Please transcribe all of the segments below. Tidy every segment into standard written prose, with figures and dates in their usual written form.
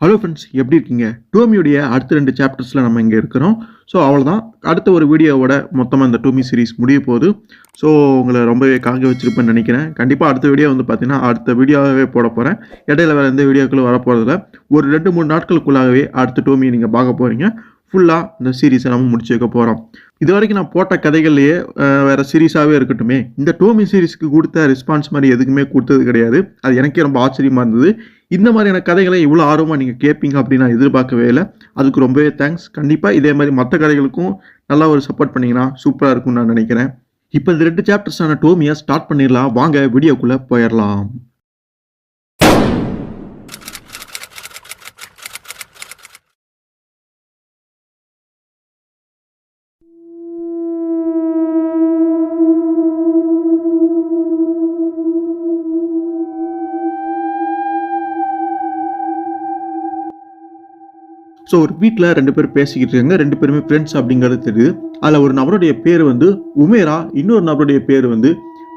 Hello friends, எப்படி இருக்கீங்க? டோமியோடைய அடுத்த 2 சாப்டர்ஸில் நம்ம இங்கே இருக்கிறோம். ஸோ அவ்வளோதான். அடுத்த ஒரு வீடியோவோட மொத்தமாக இந்த டோமி சீரிஸ் முடிய போகுது. ஸோ உங்களை ரொம்பவே காக்க வச்சிருப்பேன்னு நினைக்கிறேன். கண்டிப்பாக அடுத்த வீடியோ வந்து பார்த்தீங்கன்னா அடுத்த வீடியோவே போட போகிறேன். இடையில வேறு எந்த வீடியோக்களும் வரப்போகிறதில்ல. ஒரு 2-3 நாட்களுக்குள்ளாகவே அடுத்த டோமியை நீங்கள் பார்க்க போகிறீங்க. ஃபுல்லாக இந்த சீரீஸை நம்ம முடிச்சு வைக்க போகிறோம். இது வரைக்கும் நான் போட்ட கதைகள்லேயே வேறு சீரீஸாகவே இருக்கட்டுமே, இந்த டோமி சீரீஸ்க்கு கொடுத்த ரெஸ்பான்ஸ் மாதிரி எதுக்குமே கொடுத்தது கிடையாது. அது எனக்கே ரொம்ப ஆச்சரியமாக இருந்தது. இந்த மாதிரியான கதைகளை இவ்வளோ ஆர்வமாக நீங்கள் கேட்பீங்க அப்படின்னு நான் எதிர்பார்க்கவே இல்லை. அதுக்கு ரொம்பவே தேங்க்ஸ். கண்டிப்பாக இதே மாதிரி மற்ற கதைகளுக்கும் நல்லா ஒரு சப்போர்ட் பண்ணிங்கன்னா சூப்பராக இருக்கும்னு நான் நினைக்கிறேன். இப்போ இந்த 2 சாப்டர்ஸான டோமியை ஸ்டார்ட் பண்ணிடலாம். வாங்க வீடியோக்குள்ளே போயிடலாம். ஸோ ஒரு வீட்டில் 2 பேர் பேசிக்கிட்டு இருக்காங்க. 2 பேருமே ஃப்ரெண்ட்ஸ் அப்படிங்கிறது தெரியுது. அதில் ஒரு நபருடைய பேர் வந்து உமேரா, இன்னொரு நபருடைய பேர் வந்து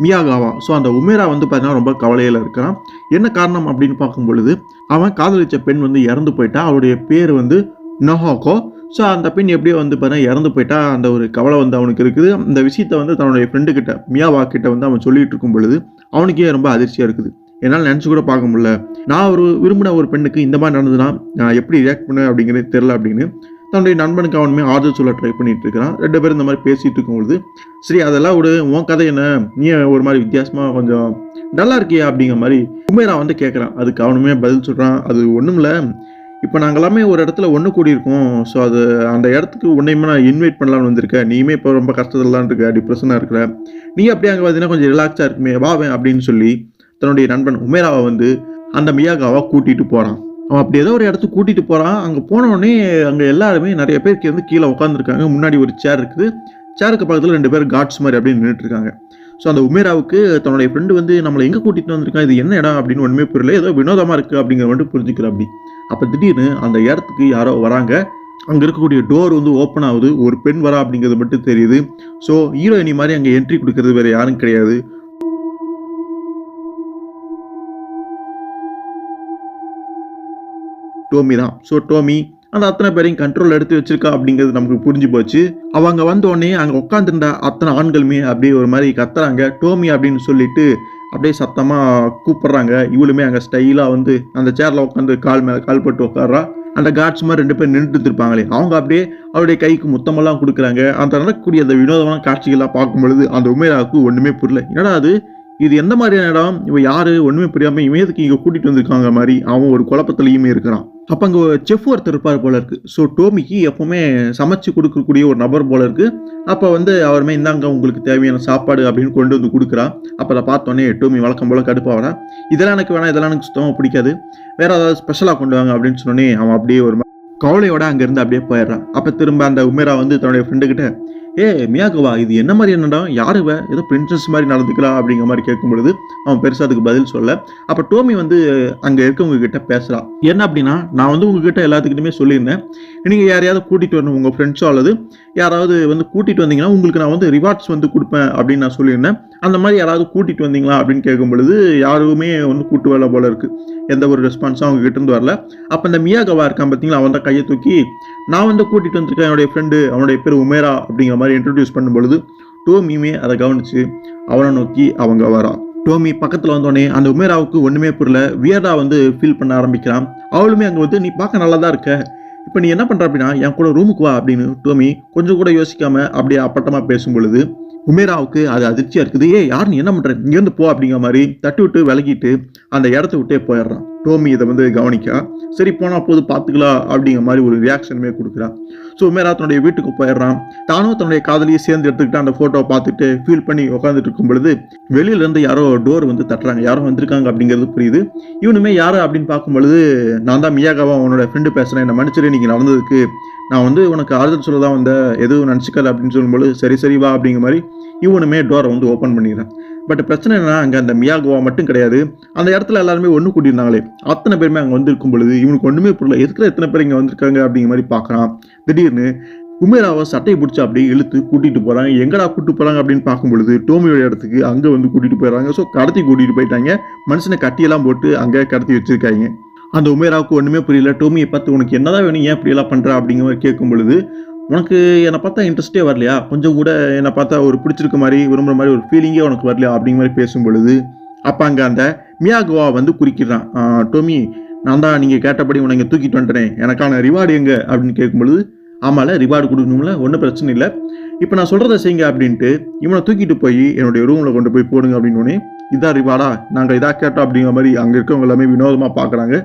மியாகாவா. ஸோ அந்த உமேரா வந்து பார்த்தீங்கன்னா ரொம்ப கவலையில் இருக்கிறான். என்ன காரணம் அப்படின்னு பார்க்கும் பொழுது, அவன் காதலிச்ச பெண் வந்து இறந்து போயிட்டா. அவருடைய பேர் வந்து நொஹாக்கோ. ஸோ அந்த பெண் எப்படியோ வந்து பார்த்தீங்கன்னா இறந்து போயிட்டா. அந்த ஒரு கவலை வந்து அவனுக்கு இருக்குது. அந்த விஷயத்தை வந்து தன்னுடைய ஃப்ரெண்டு கிட்ட, மியாவா கிட்ட வந்து அவன் சொல்லிட்டு இருக்கும் பொழுது அவனுக்கே ரொம்ப அதிர்ச்சியாக இருக்குது. என்னால் நினச்சி கூட பார்க்க முடியல. நான் விரும்பின ஒரு பெண்ணுக்கு இந்த மாதிரி நடந்ததுன்னா நான் எப்படி ரியாக்ட் பண்ணேன் அப்படிங்கிறது தெரில அப்படின்னு தன்னுடைய நண்பனுக்கு அவனுமே ஆறுதல் சொல்ல ட்ரை பண்ணிட்டு இருக்கிறான். 2 பேரும் இந்த மாதிரி பேசிட்டு இருக்கும்பொழுது, சரி அதெல்லாம் விடு, உன் கதை என்ன, நீ ஒரு மாதிரி வித்தியாசமாக கொஞ்சம் நல்லா இருக்கியா அப்படிங்கிற மாதிரி உமேரா வந்து கேட்குறான். அதுக்கு அவனுமே பதில் சொல்கிறான், அது ஒன்றும் இல்லை, இப்போ நாங்கள் எல்லாமே ஒரு இடத்துல ஒன்று கூடியிருக்கோம். ஸோ அது அந்த இடத்துக்கு உன்னையுமே நான் இன்வைட் பண்ணலான்னு வந்திருக்கேன். நீயுமே இப்போ ரொம்ப கஷ்டத்துலலாம் இருக்க, டிப்ரெஷனாக இருக்கிற, நீ அப்படியே அங்கே பார்த்தீங்கன்னா கொஞ்சம் ரிலாக்ஸாக இருக்குமே, வாவேன் அப்படின்னு சொல்லி தன்னுடைய நண்பன் உமேராவை வந்து அந்த மியாகாவை கூட்டிகிட்டு போகிறான். அவன் அப்படி ஏதோ ஒரு இடத்துக்கு கூட்டிகிட்டு போகிறான். அங்கே போனோடனே அங்கே எல்லாருமே நிறைய பேருக்கு வந்து கீழே உட்காந்துருக்காங்க. முன்னாடி ஒரு சேர் இருக்குது. சேருக்கு பக்கத்தில் 2 பேர் காட்ஸ் மாதிரி அப்படின்னு நின்றுட்டு இருக்காங்க. ஸோ அந்த உமேராவுக்கு தன்னுடைய ஃப்ரெண்டு வந்து நம்மளை எங்கே கூட்டிகிட்டு வந்திருக்கான், இது என்ன இடம் அப்படின்னு ஒன்றுமே புரியல, ஏதோ வினோதமாக இருக்குது அப்படிங்கிற மட்டும் புரிஞ்சுக்கிற அப்படி. அப்போ திடீர்னு அந்த இடத்துக்கு யாரோ வராங்க. அங்கே இருக்கக்கூடிய டோர் வந்து ஓப்பன் ஆகுது. ஒரு பெண் வரா அப்படிங்கிறது மட்டும் தெரியுது. ஸோ ஹீரோயினி மாதிரி அங்கே என்ட்ரி கொடுக்கறது வேறு யாரும் கிடையாது, டோமி தான். ஸோ டோமி அந்த அத்தனை பேரையும் கண்ட்ரோல் எடுத்து வச்சிருக்கா அப்படிங்கிறது நமக்கு புரிஞ்சு போச்சு. அவங்க வந்தோடனே அங்கே உட்காந்துருந்த அத்தனை ஆண்களுமே அப்படியே ஒரு மாதிரி கத்துறாங்க, டோமி அப்படின்னு சொல்லிட்டு அப்படியே சத்தமாக கூப்பிடுறாங்க. இவளுமே அங்கே ஸ்டைலாக வந்து அந்த சேரில் உட்காந்து கால் மேலே கால் போட்டு உட்காடுறா. அந்த காட்ஸ் மாதிரி 2 பேர் நின்றுட்டு இருப்பாங்களே, அவங்க அப்படியே அவருடைய கைக்கு முத்தமெல்லாம் கொடுக்குறாங்க. அந்த நடக்கக்கூடிய அந்த வினோதமான காட்சிகள்லாம் பார்க்கும் பொழுது அந்த உமேராவுக்கு ஒன்றுமே புரியல. என்னடா அது, இது எந்த மாதிரியான இடம், இவன் யாரு ஒன்றுமே புரியாமல் இமயத்துக்கு இங்கே கூட்டிகிட்டு வந்திருக்காங்க மாதிரி அவன் ஒரு குழப்பத்திலையுமே இருக்கிறான். அப்போ அங்கே செஃப் ஒருத்தர் இருப்பார் போல இருக்கு. ஸோ டோமிக்கு எப்பவுமே சமைச்சு கொடுக்கக்கூடிய ஒரு நபர் போல இருக்கு. அப்போ வந்து அவருமே இந்தாங்க உங்களுக்கு தேவையான சாப்பாடு அப்படின்னு கொண்டு வந்து கொடுக்குறான். அப்போ அதை பார்த்தோன்னே டோமி வழக்கம் போல கடுப்பாகிறான். இதெல்லாம் எனக்கு வேணாம், இதெல்லாம் எனக்கு சுத்தமாக பிடிக்காது, வேற ஏதாவது ஸ்பெஷலாக கொண்டு வாங்க அப்படின்னு சொன்னோன்னே அவன் அப்படியே ஒரு கவலையோட அங்கேருந்து அப்படியே போயிடுறான். அப்போ திரும்ப அந்த உமேரா வந்து தன்னுடைய ஃப்ரெண்டுக்கிட்ட, மியாகவா இது என்ன மாதிரி என்னடா, யாருவ ஏதோ பிரின்சஸ் மாதிரி நடந்துக்கிறா அப்படிங்கிற மாதிரி கேட்கும் பொழுது அவன் பெருசாக அதுக்கு பதில் சொல்ல. அப்போ டோமி வந்து அங்கே இருக்கவங்க கிட்ட பேசுகிறான். என்ன அப்படின்னா, நான் வந்து உங்ககிட்ட எல்லாத்துக்கிட்டுமே சொல்லியிருந்தேன், நீங்கள் யாரையாவது கூட்டிகிட்டு வரணும், உங்கள் ஃப்ரெண்ட்ஸோ அல்லது யாராவது வந்து கூட்டிகிட்டு வந்தீங்கன்னா உங்களுக்கு நான் வந்து ரிவார்ட்ஸ் வந்து கொடுப்பேன் அப்படின்னு நான் சொல்லியிருந்தேன். அந்த மாதிரி யாராவது கூட்டிகிட்டு வந்தீங்களா அப்படின்னு கேட்கும் பொழுது யாருமே வந்து கூட்டு வரல போல இருக்குது. எந்த ஒரு ரெஸ்பான்ஸும் அவங்க கிட்டேருந்து வரல. அப்போ இந்த மியாகவா இருக்கான் பார்த்தீங்களா, அவன் தான் கையை தூக்கி, நான் வந்து கூட்டிகிட்டு வந்திருக்கேன் என்னுடைய ஃப்ரெண்டு, அவனுடைய பேர் உமேரா அப்படிங்கிற மாதிரி இன்ட்ரடியூஸ் பண்ணும் பொழுது டோமியுமே அதை கவனிச்சு அவனை நோக்கி அவங்க வரா. டோமி பக்கத்தில் வந்தோடனே அந்த உமேராவுக்கு ஒன்றுமே புரியல, வியர்டா வந்து ஃபீல் பண்ண ஆரம்பிக்கிறான். அவளுமே அங்கே வந்து, நீ பார்க்க நல்லா தான் இருக்க, இப்போ நீ என்ன பண்ணுற அப்படின்னா என் கூட ரூமுக்கு வா அப்படின்னு டோமி கொஞ்சம் கூட யோசிக்காம அப்படியே அப்பட்டமாக பேசும் பொழுது உமேராவுக்கு அது அதிர்ச்சியாக இருக்குது. யார் நீ என்ன பண்ணுற, இங்கேருந்து போ அப்படிங்கிற மாதிரி தட்டி விட்டு விலகிட்டு அந்த இடத்த விட்டே போயிடுறான். டோமி இதை வந்து கவனிக்கா, சரி போனால் போது பார்த்துக்கலாம் அப்படிங்கிற மாதிரி ஒரு ரியாக்ஷனுமே கொடுக்குறான். ஸோ உமேரா தன்னுடைய வீட்டுக்கு போயிடுறான். தானும் தன்னுடைய காதலியை சேர்ந்து எடுத்துக்கிட்டு அந்த ஃபோட்டோவை பார்த்துட்டு ஃபீல் பண்ணி உட்காந்துட்டு இருக்கும் பொழுது வெளியிலேருந்து யாரோ டோர் வந்து தட்டுறாங்க, யாரோ வந்திருக்காங்க அப்படிங்கிறது புரியுது. இவனுமே யார் அப்படின்னு பார்க்கும் பொழுது, நான் தான் மியாகாவா உன்னோட ஃப்ரெண்டு பேசுகிறேன், என்னை மன்னிச்சிரு இன்னைக்கு நடந்ததுக்கு, நான் வந்து உனக்கு ஆறுதல் சொல்ல தான் வந்த, எதுவும் நினச்சிக்கல அப்படின்னு சொல்லும்போது சரி வா அப்படிங்கிற மாதிரி இவனுமே டோரை வந்து ஓப்பன் பண்ணிடுறான். பட் பிரச்சனை என்னன்னா, அங்கே அந்த மியாகவா மட்டும் கிடையாது, அந்த இடத்துல எல்லாருமே ஒன்று கூட்டியிருந்தாங்களே அத்தனை பேருமே அங்கே வந்து இருக்கும் பொழுது இவனுக்கு ஒன்றுமே புரியல, எதுக்குள்ள எத்தனை பேர் இங்கே வந்திருக்காங்க அப்படிங்கிற மாதிரி பார்க்குறான். திடீர்னு உமேராவை சட்டையை பிடிச்சி அப்படியே இழுத்து கூட்டிகிட்டு போகிறாங்க. எங்கடா கூப்பிட்டு போகிறாங்க அப்படின்னு பார்க்கும் பொழுது டோமியோட இடத்துக்கு அங்கே வந்து கூட்டிகிட்டு போயிடுறாங்க. ஸோ கடத்தி கூட்டிகிட்டு போயிட்டாங்க. மனுஷனை கட்டியெல்லாம் போட்டு அங்கே கடத்தி வச்சுருக்காங்க. அந்த உமேராவுக்கு ஒன்றுமே புரியல. டோமியை பார்த்து உனக்கு என்னதான் வேணும், ஏன் இப்படியெல்லாம் பண்ணுற அப்படிங்கிற மாதிரி கேட்கும் பொழுது, உனக்கு என்னை பார்த்தா இன்ட்ரெஸ்ட்டே வரலையா, கொஞ்சம் கூட என்னை பார்த்தா ஒரு பிடிச்சிருக்க மாதிரி விரும்புகிற மாதிரி ஒரு ஃபீலிங்கே உனக்கு வரலையா அப்படிங்கிற மாதிரி பேசும் பொழுது, அப்போ அங்கே அந்த மியாகுவா வந்து குறுக்கிடுறான். டோமி, நான் தான் நீங்கள் கேட்டபடி உன்னை இங்கே தூக்கிட்டு வந்துட்டேன், எனக்கான ரிவார்டு எங்கே அப்படின்னு கேட்கும்பொழுது, ஆமால ரிவார்டு கொடுக்கணும்ல, ஒன்றும் பிரச்சனை இல்லை, இப்போ நான் சொல்கிறத செய்யுங்க அப்படின்ட்டு இவனை தூக்கிட்டு போய் என்னுடைய ரூமில் கொண்டு போய் போடுங்க அப்படின்னு. இதான் ரிவார்டா, நாங்கள் இதாக கேட்டோம் அப்படிங்கிற மாதிரி அங்கே இருக்கவங்க எல்லாமே வினோதமாக பார்க்குறாங்க.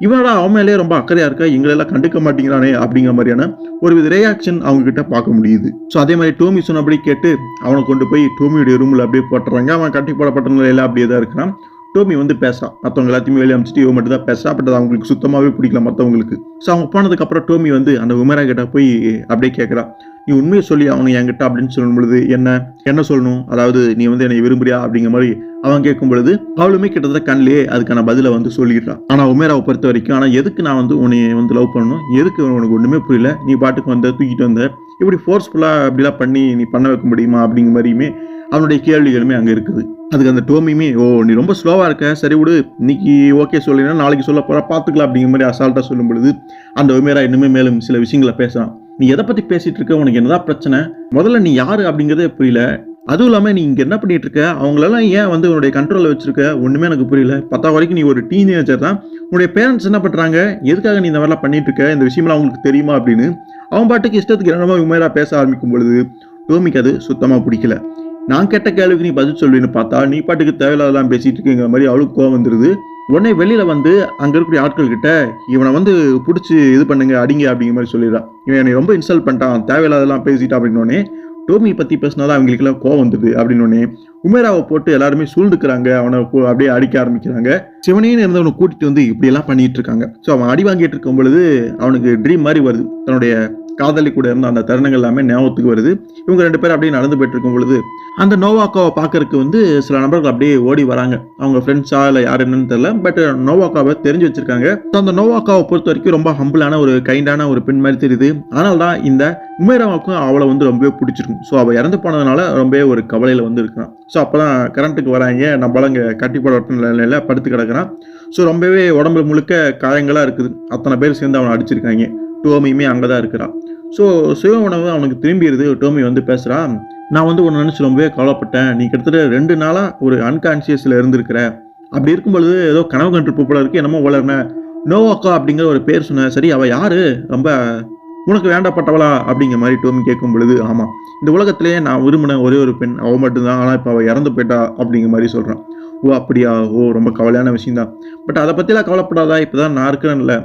இவனோட அவன் மேலேயே ரொம்ப அக்கறையாக இருக்கா, எங்களெல்லாம் கண்டுக்க மாட்டேங்கிறானே அப்படிங்கிற மாதிரியான ஒரு வித ரியாக்ஷன் அவங்க கிட்ட பார்க்க முடியுது. ஸோ அதே மாதிரி டோமி சொன்னபடி கேட்டு அவனை கொண்டு போய் டோமியுடைய ரூமில் அப்படியே போட்டுறாங்க. அவன் கட்டி போடப்பட்ட நிலையில அப்படியே தான் இருக்கிறான். டோமி வந்து பேசுறான், மற்றவங்க எல்லாத்தையுமே வெளியே அமைச்சிட்டு இவன் மட்டும் தான் பேசுறான். பட் அது அவங்களுக்கு சுத்தமாகவே பிடிக்கல மற்றவங்களுக்கு. ஸோ அவங்க போனதுக்கப்புறம் டோமி வந்து அந்த உமேரா கிட்ட போய் அப்படியே கேட்குறான், நீ உண்மையை சொல்லி அவனு என்கிட்ட அப்படின்னு சொல்லும் பொழுது, என்ன சொல்லணும், அதாவது நீ வந்து என்னை விரும்புறியா அப்படிங்கிற மாதிரி அவன் கேட்கும் பொழுது அவளுமே கிட்டத்தட்ட கண்ணிலே அதுக்கான பதிலை வந்து சொல்லிடுறான். ஆனால் உமேராவை பொறுத்த வரைக்கும், ஆனால் எதுக்கு நான் வந்து உன்னை வந்து லவ் பண்ணணும், எதுக்கு உனக்கு ஒன்றுமே புரியல, நீ பாட்டுக்கு வந்த தூக்கிட்டு வந்த, இப்படி ஃபோர்ஸ்ஃபுல்லாக அப்படிலாம் பண்ணி நீ பண்ண வைக்க முடியுமா அப்படிங்கிற மாதிரியுமே அவனுடைய கேள்விகளுமே அங்கே இருக்குது. அதுக்கு அந்த டோமியுமே, ஓ நீ ரொம்ப ஸ்லோவாக இருக்க, சரி விடு, இன்னைக்கு ஓகே சொல்லினா நாளைக்கு சொல்ல போகிறா, பார்த்துக்கலாம் அப்படிங்கிற மாதிரி அசால்ட்டாக சொல்லும் பொழுது அந்த உமேரா இன்னுமே மேலும் சில விஷயங்களை பேசுகிறான். நீ எதை பற்றி பேசிகிட்டு இருக்க, உனக்கு என்னதான் பிரச்சனை, முதல்ல நீ யார் அப்படிங்கிறதே புரியல, அதுவும் இல்லாமல் நீ இங்கே என்ன பண்ணிட்டு இருக்க, அவங்களெல்லாம் ஏன் வந்து உன்னுடைய கண்ட்ரோலில் வச்சிருக்க, ஒன்றுமே எனக்கு புரியல, 10 வரைக்கும் நீ ஒரு டீனேஜர் தான், உன்னுடைய பேரண்ட்ஸ் என்ன பண்ணுறாங்க, எதுக்காக நீ இந்த மாதிரிலாம் பண்ணிட்டு இருக்க, இந்த விஷயம்லாம் அவங்களுக்கு தெரியுமா அப்படின்னு அவன் பாட்டுக்கு இஷ்டத்துக்கு என்னமோ உமேரா பேச ஆரம்பிக்கும் பொழுது டோமிக்கு அது சுத்தமாக பிடிக்கல. நான் கேட்ட கேள்விக்கு நீ பதில் சொல்லுன்னு பார்த்தா நீ பாட்டுக்கு தேவையில்லாதான் பேசிட்டு இருக்குங்கிற மாதிரி அவளுக்கு கோவம் வந்துடுது. உடனே வெளியில வந்து அங்க இருக்கக்கூடிய ஆட்கள் கிட்ட இவனை வந்து பிடிச்சி இது பண்ணுங்க, அடிங்க அப்படிங்கிற மாதிரி சொல்லிடுறான். இவன் என்னை ரொம்ப இன்சல்ட் பண்ணிட்டான், தேவையில்லாதெல்லாம் பேசிட்டான் அப்படின்னோடனே டோமி பத்தி பேசினாதான் அவங்களுக்குலாம் கோவம் வந்துடுது. அப்படின்னோடனே உமேராவை போட்டு எல்லாருமே சூழ்ந்துக்கிறாங்க, அவனை அப்படியே அடிக்க ஆரம்பிக்கிறாங்க. சிவனேன்னு இருந்தவனை கூட்டிட்டு வந்து இப்படி எல்லாம் பண்ணிட்டு இருக்காங்க. ஸோ அவன் அடி வாங்கிட்டு இருக்கும் பொழுது அவனுக்கு ட்ரீம் மாதிரி வருது, தன்னுடைய காதலி கூட இருந்த அந்த தருணங்கள் எல்லாமே ஞாபகத்துக்கு வருது. இவங்க 2 பேரும் அப்படியே நடந்து போயிட்டு இருக்கும் பொழுது அந்த நோவாக்காவை பார்க்கறதுக்கு வந்து சில நபர்கள் அப்படியே ஓடி வராங்க. அவங்க ஃப்ரெண்ட்ஸா இல்லை யார் என்னன்னு தெரியல, பட் நோவாக்காவை தெரிஞ்சு வச்சிருக்காங்க. அந்த நோவாக்காவை பொறுத்த வரைக்கும் ரொம்ப ஹம்பிளான ஒரு கைண்டான ஒரு பெண் மாதிரி தெரியுது. அதனால தான் இந்த உமேராவுக்கும் அவளை வந்து ரொம்பவே பிடிச்சிருக்கும். ஸோ அவள் இறந்து போனதுனால ரொம்பவே ஒரு கவலையில் வந்து இருக்கான். ஸோ அப்போதான் கரண்ட்டுக்கு வராங்க, நம்மளாம் இங்கே கட்டிப்பட நிலையில படுத்து கிடக்கிறான். ஸோ ரொம்பவே உடம்புல முழுக்க காயங்களாக இருக்குது. அத்தனை பேர் சேர்ந்து அவனை அடிச்சிருக்காங்க. டோமியுமே அங்கே தான் இருக்கிறான். ஸோ சுய உணவு அவனுக்கு திரும்பிடுது. டோமி வந்து பேசுகிறான், நான் வந்து ஒன்று நினச்சி ரொம்பவே கவலைப்பட்டேன், நீ கிட்டத்தட்ட 2 நாளாக ஒரு அன்கான்சியஸில் இருந்திருக்கிற, அப்படி இருக்கும் பொழுது ஏதோ கனவு கண்டிருப்பு போல இருக்கு, என்னமோ வளர்ன நோவாக்கா அப்படிங்கிற ஒரு பேர் சொன்னேன், சரி அவள் யாரு, ரொம்ப உனக்கு வேண்டப்பட்டவளா அப்படிங்கிற மாதிரி டோமி கேட்கும் பொழுது, ஆமாம் இந்த உலகத்திலேயே நான் விரும்பின ஒரே ஒரு பெண் அவள் மட்டும்தான், ஆனால் இப்போ அவள் இறந்து போயிட்டா அப்படிங்கிற மாதிரி சொல்கிறான். ஓ அப்படியா, ஓ ரொம்ப கவலையான விஷயம்தான், பட் அதை பற்றிலாம் கவலைப்படாதா, இப்போ தான் நான் இருக்கிறேன்ல,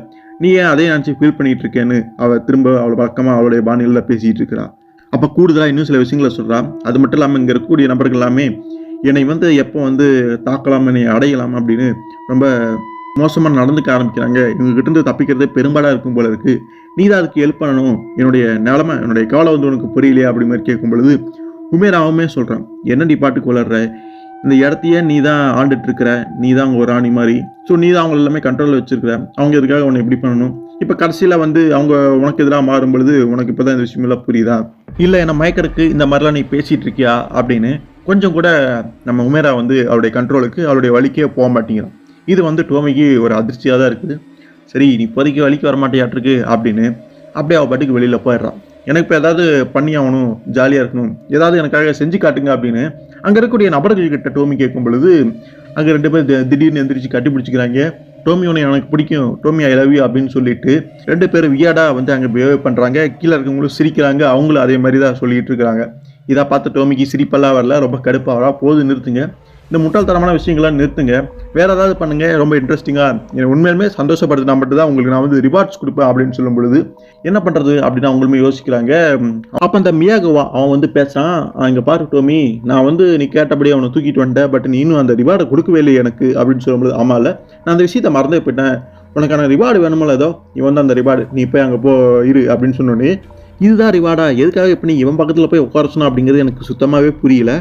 நீ ஏன் அதே நினச்சி ஃபீல் பண்ணிட்டு இருக்கேன்னு அவள் திரும்ப அவளை பக்கமாக அவளுடைய பாணியில் பேசிகிட்டு இருக்கிறா. அப்போ கூடுதலாக இன்னும் சில விஷயங்களை சொல்கிறான். அது மட்டும் இல்லாமல் இங்கே இருக்கக்கூடிய நபர்கள் எல்லாமே என்னை வந்து எப்போ வந்து தாக்கலாம், என்னை அடையலாம் அப்படின்னு ரொம்ப மோசமாக நடந்துக்க ஆரம்பிக்கிறாங்க, இவங்ககிட்ட இருந்து தப்பிக்கிறதே பெரும்பாலாக இருக்கும் போல இருக்குது, நீ தான் அதுக்கு ஹெல்ப் பண்ணணும், என்னுடைய நிலமை என்னுடைய கவலை வந்து உனக்கு புரியலையா அப்படி மாதிரி கேட்கும் பொழுது உமேராவுமே சொல்கிறான், என்ன நீ பாட்டுக்கு வளர்ற, இந்த இடத்தையே நீ தான் ஆண்டுட்டு இருக்கிற, நீ தான் அவங்க ஒரு ராணி மாதிரி, ஸோ நீ தான் அவங்க எல்லாமே கண்ட்ரோலில் வச்சிருக்கிற, அவங்க எதுக்காக உன்னை எப்படி பண்ணணும், இப்போ கடைசியில் வந்து அவங்க உனக்கு எதிராக மாறும் பொழுது உனக்கு இப்போ தான் இந்த விஷயமெல்லாம் புரியுதா, இல்லை என்னை மயக்கறதுக்கு இந்த மாதிரிலாம் நீ பேசிகிட்டு இருக்கியா அப்படின்னு கொஞ்சம் கூட நம்ம உமேரா வந்து அவருடைய கண்ட்ரோலுக்கு அவருடைய வலிக்கே போக மாட்டேங்கிறான். இது வந்து டோமிக்கு ஒரு அதிர்ச்சியாக தான் இருக்குது. சரி நீ இப்போதைக்கு வலிக்கு வரமாட்டேயாட்டிருக்கு அப்படின்னு அப்படியே அவள் பாட்டுக்கு வெளியில் போயிடுறான். எனக்கு இப்போ ஏதாவது பண்ணி ஆகணும், ஜாலியாக இருக்கணும், ஏதாவது எனக்காக செஞ்சு காட்டுங்க அப்படின்னு அங்கே இருக்கக்கூடிய நபர்கள்கிட்ட டோமி கேட்கும் பொழுது அங்கே 2 பேர் திடீர்னு எந்திரிச்சு கட்டி பிடிச்சிக்கிறாங்க. டோமி உன்னை எனக்கு பிடிக்கும், டோமி ஐ லவ் யூ அப்படின்னு சொல்லிட்டு 2 பேர் வியாடாக வந்து அங்கே பிஹேவ் பண்ணுறாங்க. கீழே இருக்கவங்களும் சிரிக்கிறாங்க, அவங்களும் அதே மாதிரி தான் சொல்லிட்டு இருக்கிறாங்க. இதை பார்த்து டோமிக்கு சிரிப்பெல்லாம் வரல, ரொம்ப கடுப்பாக போது நிறுத்துங்க, இந்த முட்டாள்தனமான விஷயங்கள்லாம் நிறுத்துங்க, வேறு ஏதாவது பண்ணுங்கள், ரொம்ப இன்ட்ரெஸ்டிங்காக உண்மையிலுமே சந்தோஷப்படுத்தினா மட்டும் தான் உங்களுக்கு நான் வந்து ரிவார்ட்ஸ் கொடுப்பேன் அப்படின்னு சொல்லும் பொழுது என்ன பண்ணுறது அப்படின்னு அவங்களுமே யோசிக்கிறாங்க. அப்போ அந்த மியாகுவா அவன் வந்து பேசுகிறான், இங்கே பாரு டோமி, நான் வந்து நீ கேட்டபடி அவனை தூக்கிட்டு வந்துட்டேன், பட் நீ இன்னும் அந்த ரிவார்டை கொடுக்கவே இல்லை எனக்கு அப்படின்னு சொல்லும்போது, ஆமாம் இல்லை நான் அந்த விஷயத்தை மறந்தே போயிட்டேன், உனக்கான ரிவார்டு வேணுமில்ல, ஏதோ நீ வந்து அந்த ரிவார்டு நீ போய் அங்கே இரு அப்படின்னு சொன்னோன்னே, இதுதான் ரிவார்டா, எதுக்காக இப்போ நீ இவன் பக்கத்தில் போய் உட்காரச்சணும் அப்படிங்கிறது எனக்கு சுத்தமாகவே புரியல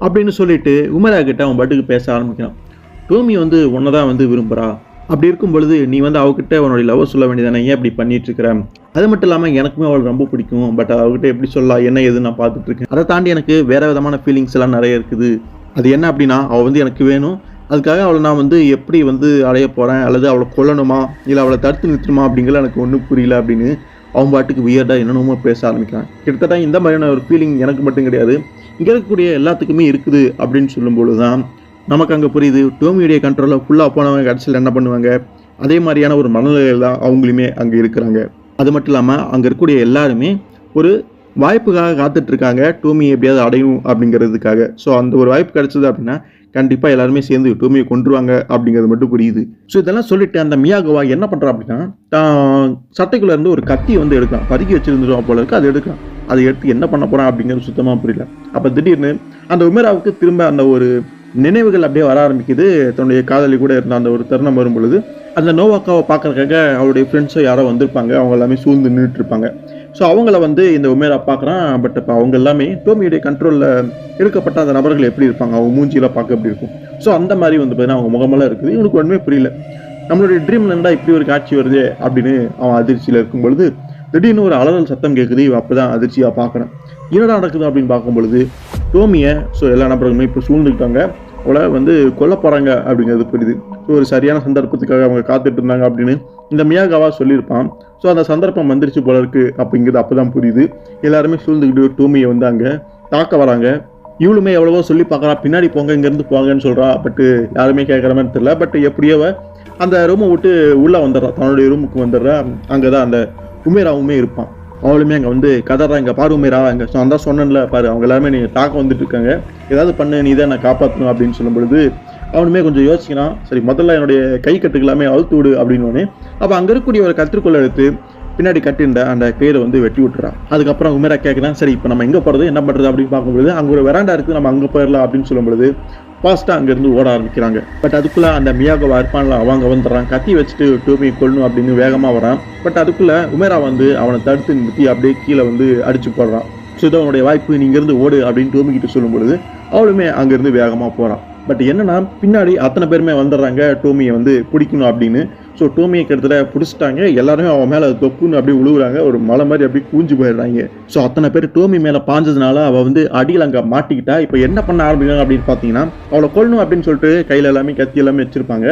அப்படின்னு சொல்லிட்டு உமரா கிட்ட அவன் பாட்டுக்கு பேச ஆரம்பிக்கிறான். டோமி வந்து உன்னை தான் வந்து விரும்புகிறா, அப்படி இருக்கும் பொழுது நீ வந்து அவகிட்ட உன்னுடைய லவ் சொல்ல வேண்டியதானே, ஏன் இப்படி பண்ணிட்டு இருக்கிற, அது மட்டும் இல்லாமல் எனக்குமே அவள் ரொம்ப பிடிக்கும், பட் அவகிட்ட எப்படி சொல்லலாம், என்ன எது நான் பார்த்துட்டு இருக்கேன், அதை தாண்டி எனக்கு வேறு விதமான ஃபீலிங்ஸ் எல்லாம் நிறைய இருக்குது, அது என்ன அப்படின்னா அவள் வந்து எனக்கு வேணும், அதுக்காக அவளை நான் வந்து எப்படி வந்து அடைய போகிறேன், அல்லது அவளை கொல்லணுமா இல்லை அவளை தடுத்து நிறுத்தணுமா அப்படிங்கிறது எனக்கு ஒன்றும் புரியல அப்படின்னு அவன் பாட்டுக்கு வியர்டாக என்னென்னமோ பேச ஆரம்பிக்கிறான். கிட்டத்தட்ட இந்த மாதிரியான ஒரு ஃபீலிங் எனக்கு மட்டும் கிடையாது, இங்கே இருக்கக்கூடிய எல்லாத்துக்குமே இருக்குது அப்படின்னு சொல்லும்பொழுது தான் நமக்கு அங்கே புரியுது டோமியுடைய கண்ட்ரோலில் ஃபுல்லாக போனவங்க கடைசியில் என்ன பண்ணுவாங்க, அதே மாதிரியான ஒரு மனநிலையில் தான் அவங்களுமே அங்கே இருக்கிறாங்க. அது மட்டும் இல்லாமல் அங்கே இருக்கக்கூடிய எல்லாருமே ஒரு வாய்ப்புக்காக காத்துட்ருக்காங்க, டோமி எப்படியாவது அடையும் அப்படிங்கிறதுக்காக. ஸோ அந்த ஒரு வாய்ப்பு கிடச்சிது அப்படின்னா கண்டிப்பாக எல்லாருமே சேர்ந்து டோமியை கொண்டுருவாங்க அப்படிங்கிறது மட்டும் புரியுது. ஸோ இதெல்லாம் சொல்லிட்டு அந்த மியாகோவா என்ன பண்ணுறா அப்படின்னா, சட்டைக்குள்ளேருந்து ஒரு கத்தி வந்து எடுக்கலாம், பதுக்கி வச்சுருந்துருவா போல இருக்கு, அதை எடுக்கலாம். அதை எடுத்து என்ன பண்ண போகிறான் அப்படிங்கிறது சுத்தமாக புரியல. அப்போ திடீர்னு அந்த உமேராவுக்கு திரும்ப அந்த ஒரு நினைவுகள் அப்படியே வர ஆரம்பிக்குது. தன்னுடைய காதலி கூட இருந்த அந்த ஒரு தருணம் வரும் பொழுது அந்த நோவாக்காவை பார்க்கறதுக்காக அவருடைய ஃப்ரெண்ட்ஸோ யாரோ வந்திருப்பாங்க, அவங்க எல்லாமே சூழ்ந்து நின்றுட்டு இருப்பாங்க. ஸோ அவங்கள வந்து இந்த உமேரா பார்க்குறான். பட் இப்போ அவங்க எல்லாமே டோமியுடைய கண்ட்ரோலில் எடுக்கப்பட்ட அந்த நபர்கள் எப்படி இருப்பாங்க, அவங்க மூஞ்சியெல்லாம் பார்க்க எப்படி இருக்கும். ஸோ அந்த மாதிரி வந்து பார்த்தீங்கன்னா அவங்க முகமெல்லாம் இருக்குது. இவனுக்கு ஒன்றுமே புரியல, நம்மளுடைய ட்ரீம்ல இருந்தால் இப்படி ஒரு காட்சி வருது அப்படின்னு அவன் அதிர்ச்சியில் இருக்கும் பொழுது திடீர்னு ஒரு அலறல் சத்தம் கேட்குது. இவன் அப்போ தான் அதிர்ச்சியாக பார்க்குறேன், என்னடா நடக்குது அப்படின்னு பார்க்கும் பொழுது டோமியை எல்லா நபர்களுமே இப்போ சூழ்ந்துக்கிட்டாங்க, அவளை வந்து கொல்ல போகிறாங்க அப்படிங்கிறது புரியுது. ஸோ ஒரு சரியான சந்தர்ப்பத்துக்காக அவங்க காத்துட்டு இருந்தாங்க அப்படின்னு இந்த மியாகாவா சொல்லியிருப்பான். ஸோ அந்த சந்தர்ப்பம் வந்துருச்சு போல இருக்கு அப்படிங்கிறது அப்போ தான் புரியுது. எல்லாருமே சூழ்ந்துக்கிட்டு டோமியை வந்து அங்கே தாக்க வராங்க. இவளுமே எவ்வளவோ சொல்லி பார்க்குறா, பின்னாடி போங்க, இங்கேருந்து போங்கன்னு சொல்கிறா. பட்டு யாருமே கேட்குற மாதிரி தெரியல. பட் எப்படியோ அந்த ரூமை விட்டு உள்ளே வந்துடுறா, தன்னுடைய ரூமுக்கு வந்துடுறா. அங்கே தான் அந்த உமேராவுமே இருப்பான். அவளுமே அங்கே வந்து கதறா, இங்கே பாரு உமேரா, அங்கே அந்த சொன்னேன்ல பாரு, அவங்க எல்லாருமே நீ தாக்க வந்துட்டு இருக்காங்க, ஏதாவது பண்ணு, நீ தான் நான் காப்பாற்றணும் அப்படின்னு சொல்லும் பொழுது அவனுமே கொஞ்சம் யோசிக்கிறான். சரி முதல்ல என்னுடைய கை கட்டுக்கலாமே அழுத்து விடு அப்படின்னு. அப்போ அங்கே இருக்கக்கூடிய ஒரு கத்திரிக்கோலை எடுத்து பின்னாடி கட்டிருந்த அந்த கயிறை வந்து வெட்டி விட்டுறான். அதுக்கப்புறம் உமேரா கேட்குறான், சரி இப்போ நம்ம எங்கே போகிறது, என்ன பண்ணுறது அப்படின்னு பார்க்கும்பொழுது அங்கே ஒரு வெராண்டா இருக்குது, நம்ம அங்கே போயிடலாம் அப்படின்னு சொல்லும்பொழுது ஃபாஸ்ட்டாக அங்கேருந்து ஓட ஆரம்பிக்கிறாங்க. பட் அதுக்குள்ளே அந்த மியாகோவா இருப்பான்ல, அவங்க வந்துடுறான், கத்தி வச்சுட்டு டோமியை கொல்லணும் அப்படின்னு வேகமாக வரான். பட் அதுக்குள்ளே உமேரா வந்து அவனை தடுத்து நிறுத்தி அப்படியே கீழே வந்து அடிச்சு போடுறான். ஸோ இதை அவனுடைய வாய்ப்பு, நீ இங்கேருந்து ஓடு அப்படின்னு டோமி கிட்ட சொல்லும் பொழுது அவளுமே அங்கேருந்து வேகமாக போகிறான். பட் என்னன்னா பின்னாடி அத்தனை பேருமே வந்துடுறாங்க டோமியை வந்து பிடிக்கணும் அப்படின்னு. ஸோ டோமியை கிட்டத்தட்ட பிடிச்சிட்டாங்க, எல்லாருமே அவன் மேலே தொப்புன்னு அப்படியே விழுகுறாங்க, ஒரு மலை மாதிரி அப்படியே கூஞ்சு போயிடுறாங்க. ஸோ அத்தனை பேர் டோமி மேலே பாஞ்சதுனால அவள் வந்து அடியில் அங்கே மாட்டிக்கிட்டா. இப்போ என்ன பண்ண ஆரம்பிக்கிறாங்க அப்படின்னு பார்த்தீங்கன்னா, அவளை கொல்லணும் அப்படின்னு சொல்லிட்டு கையில் எல்லாமே கத்தி எல்லாமே வச்சுருப்பாங்க,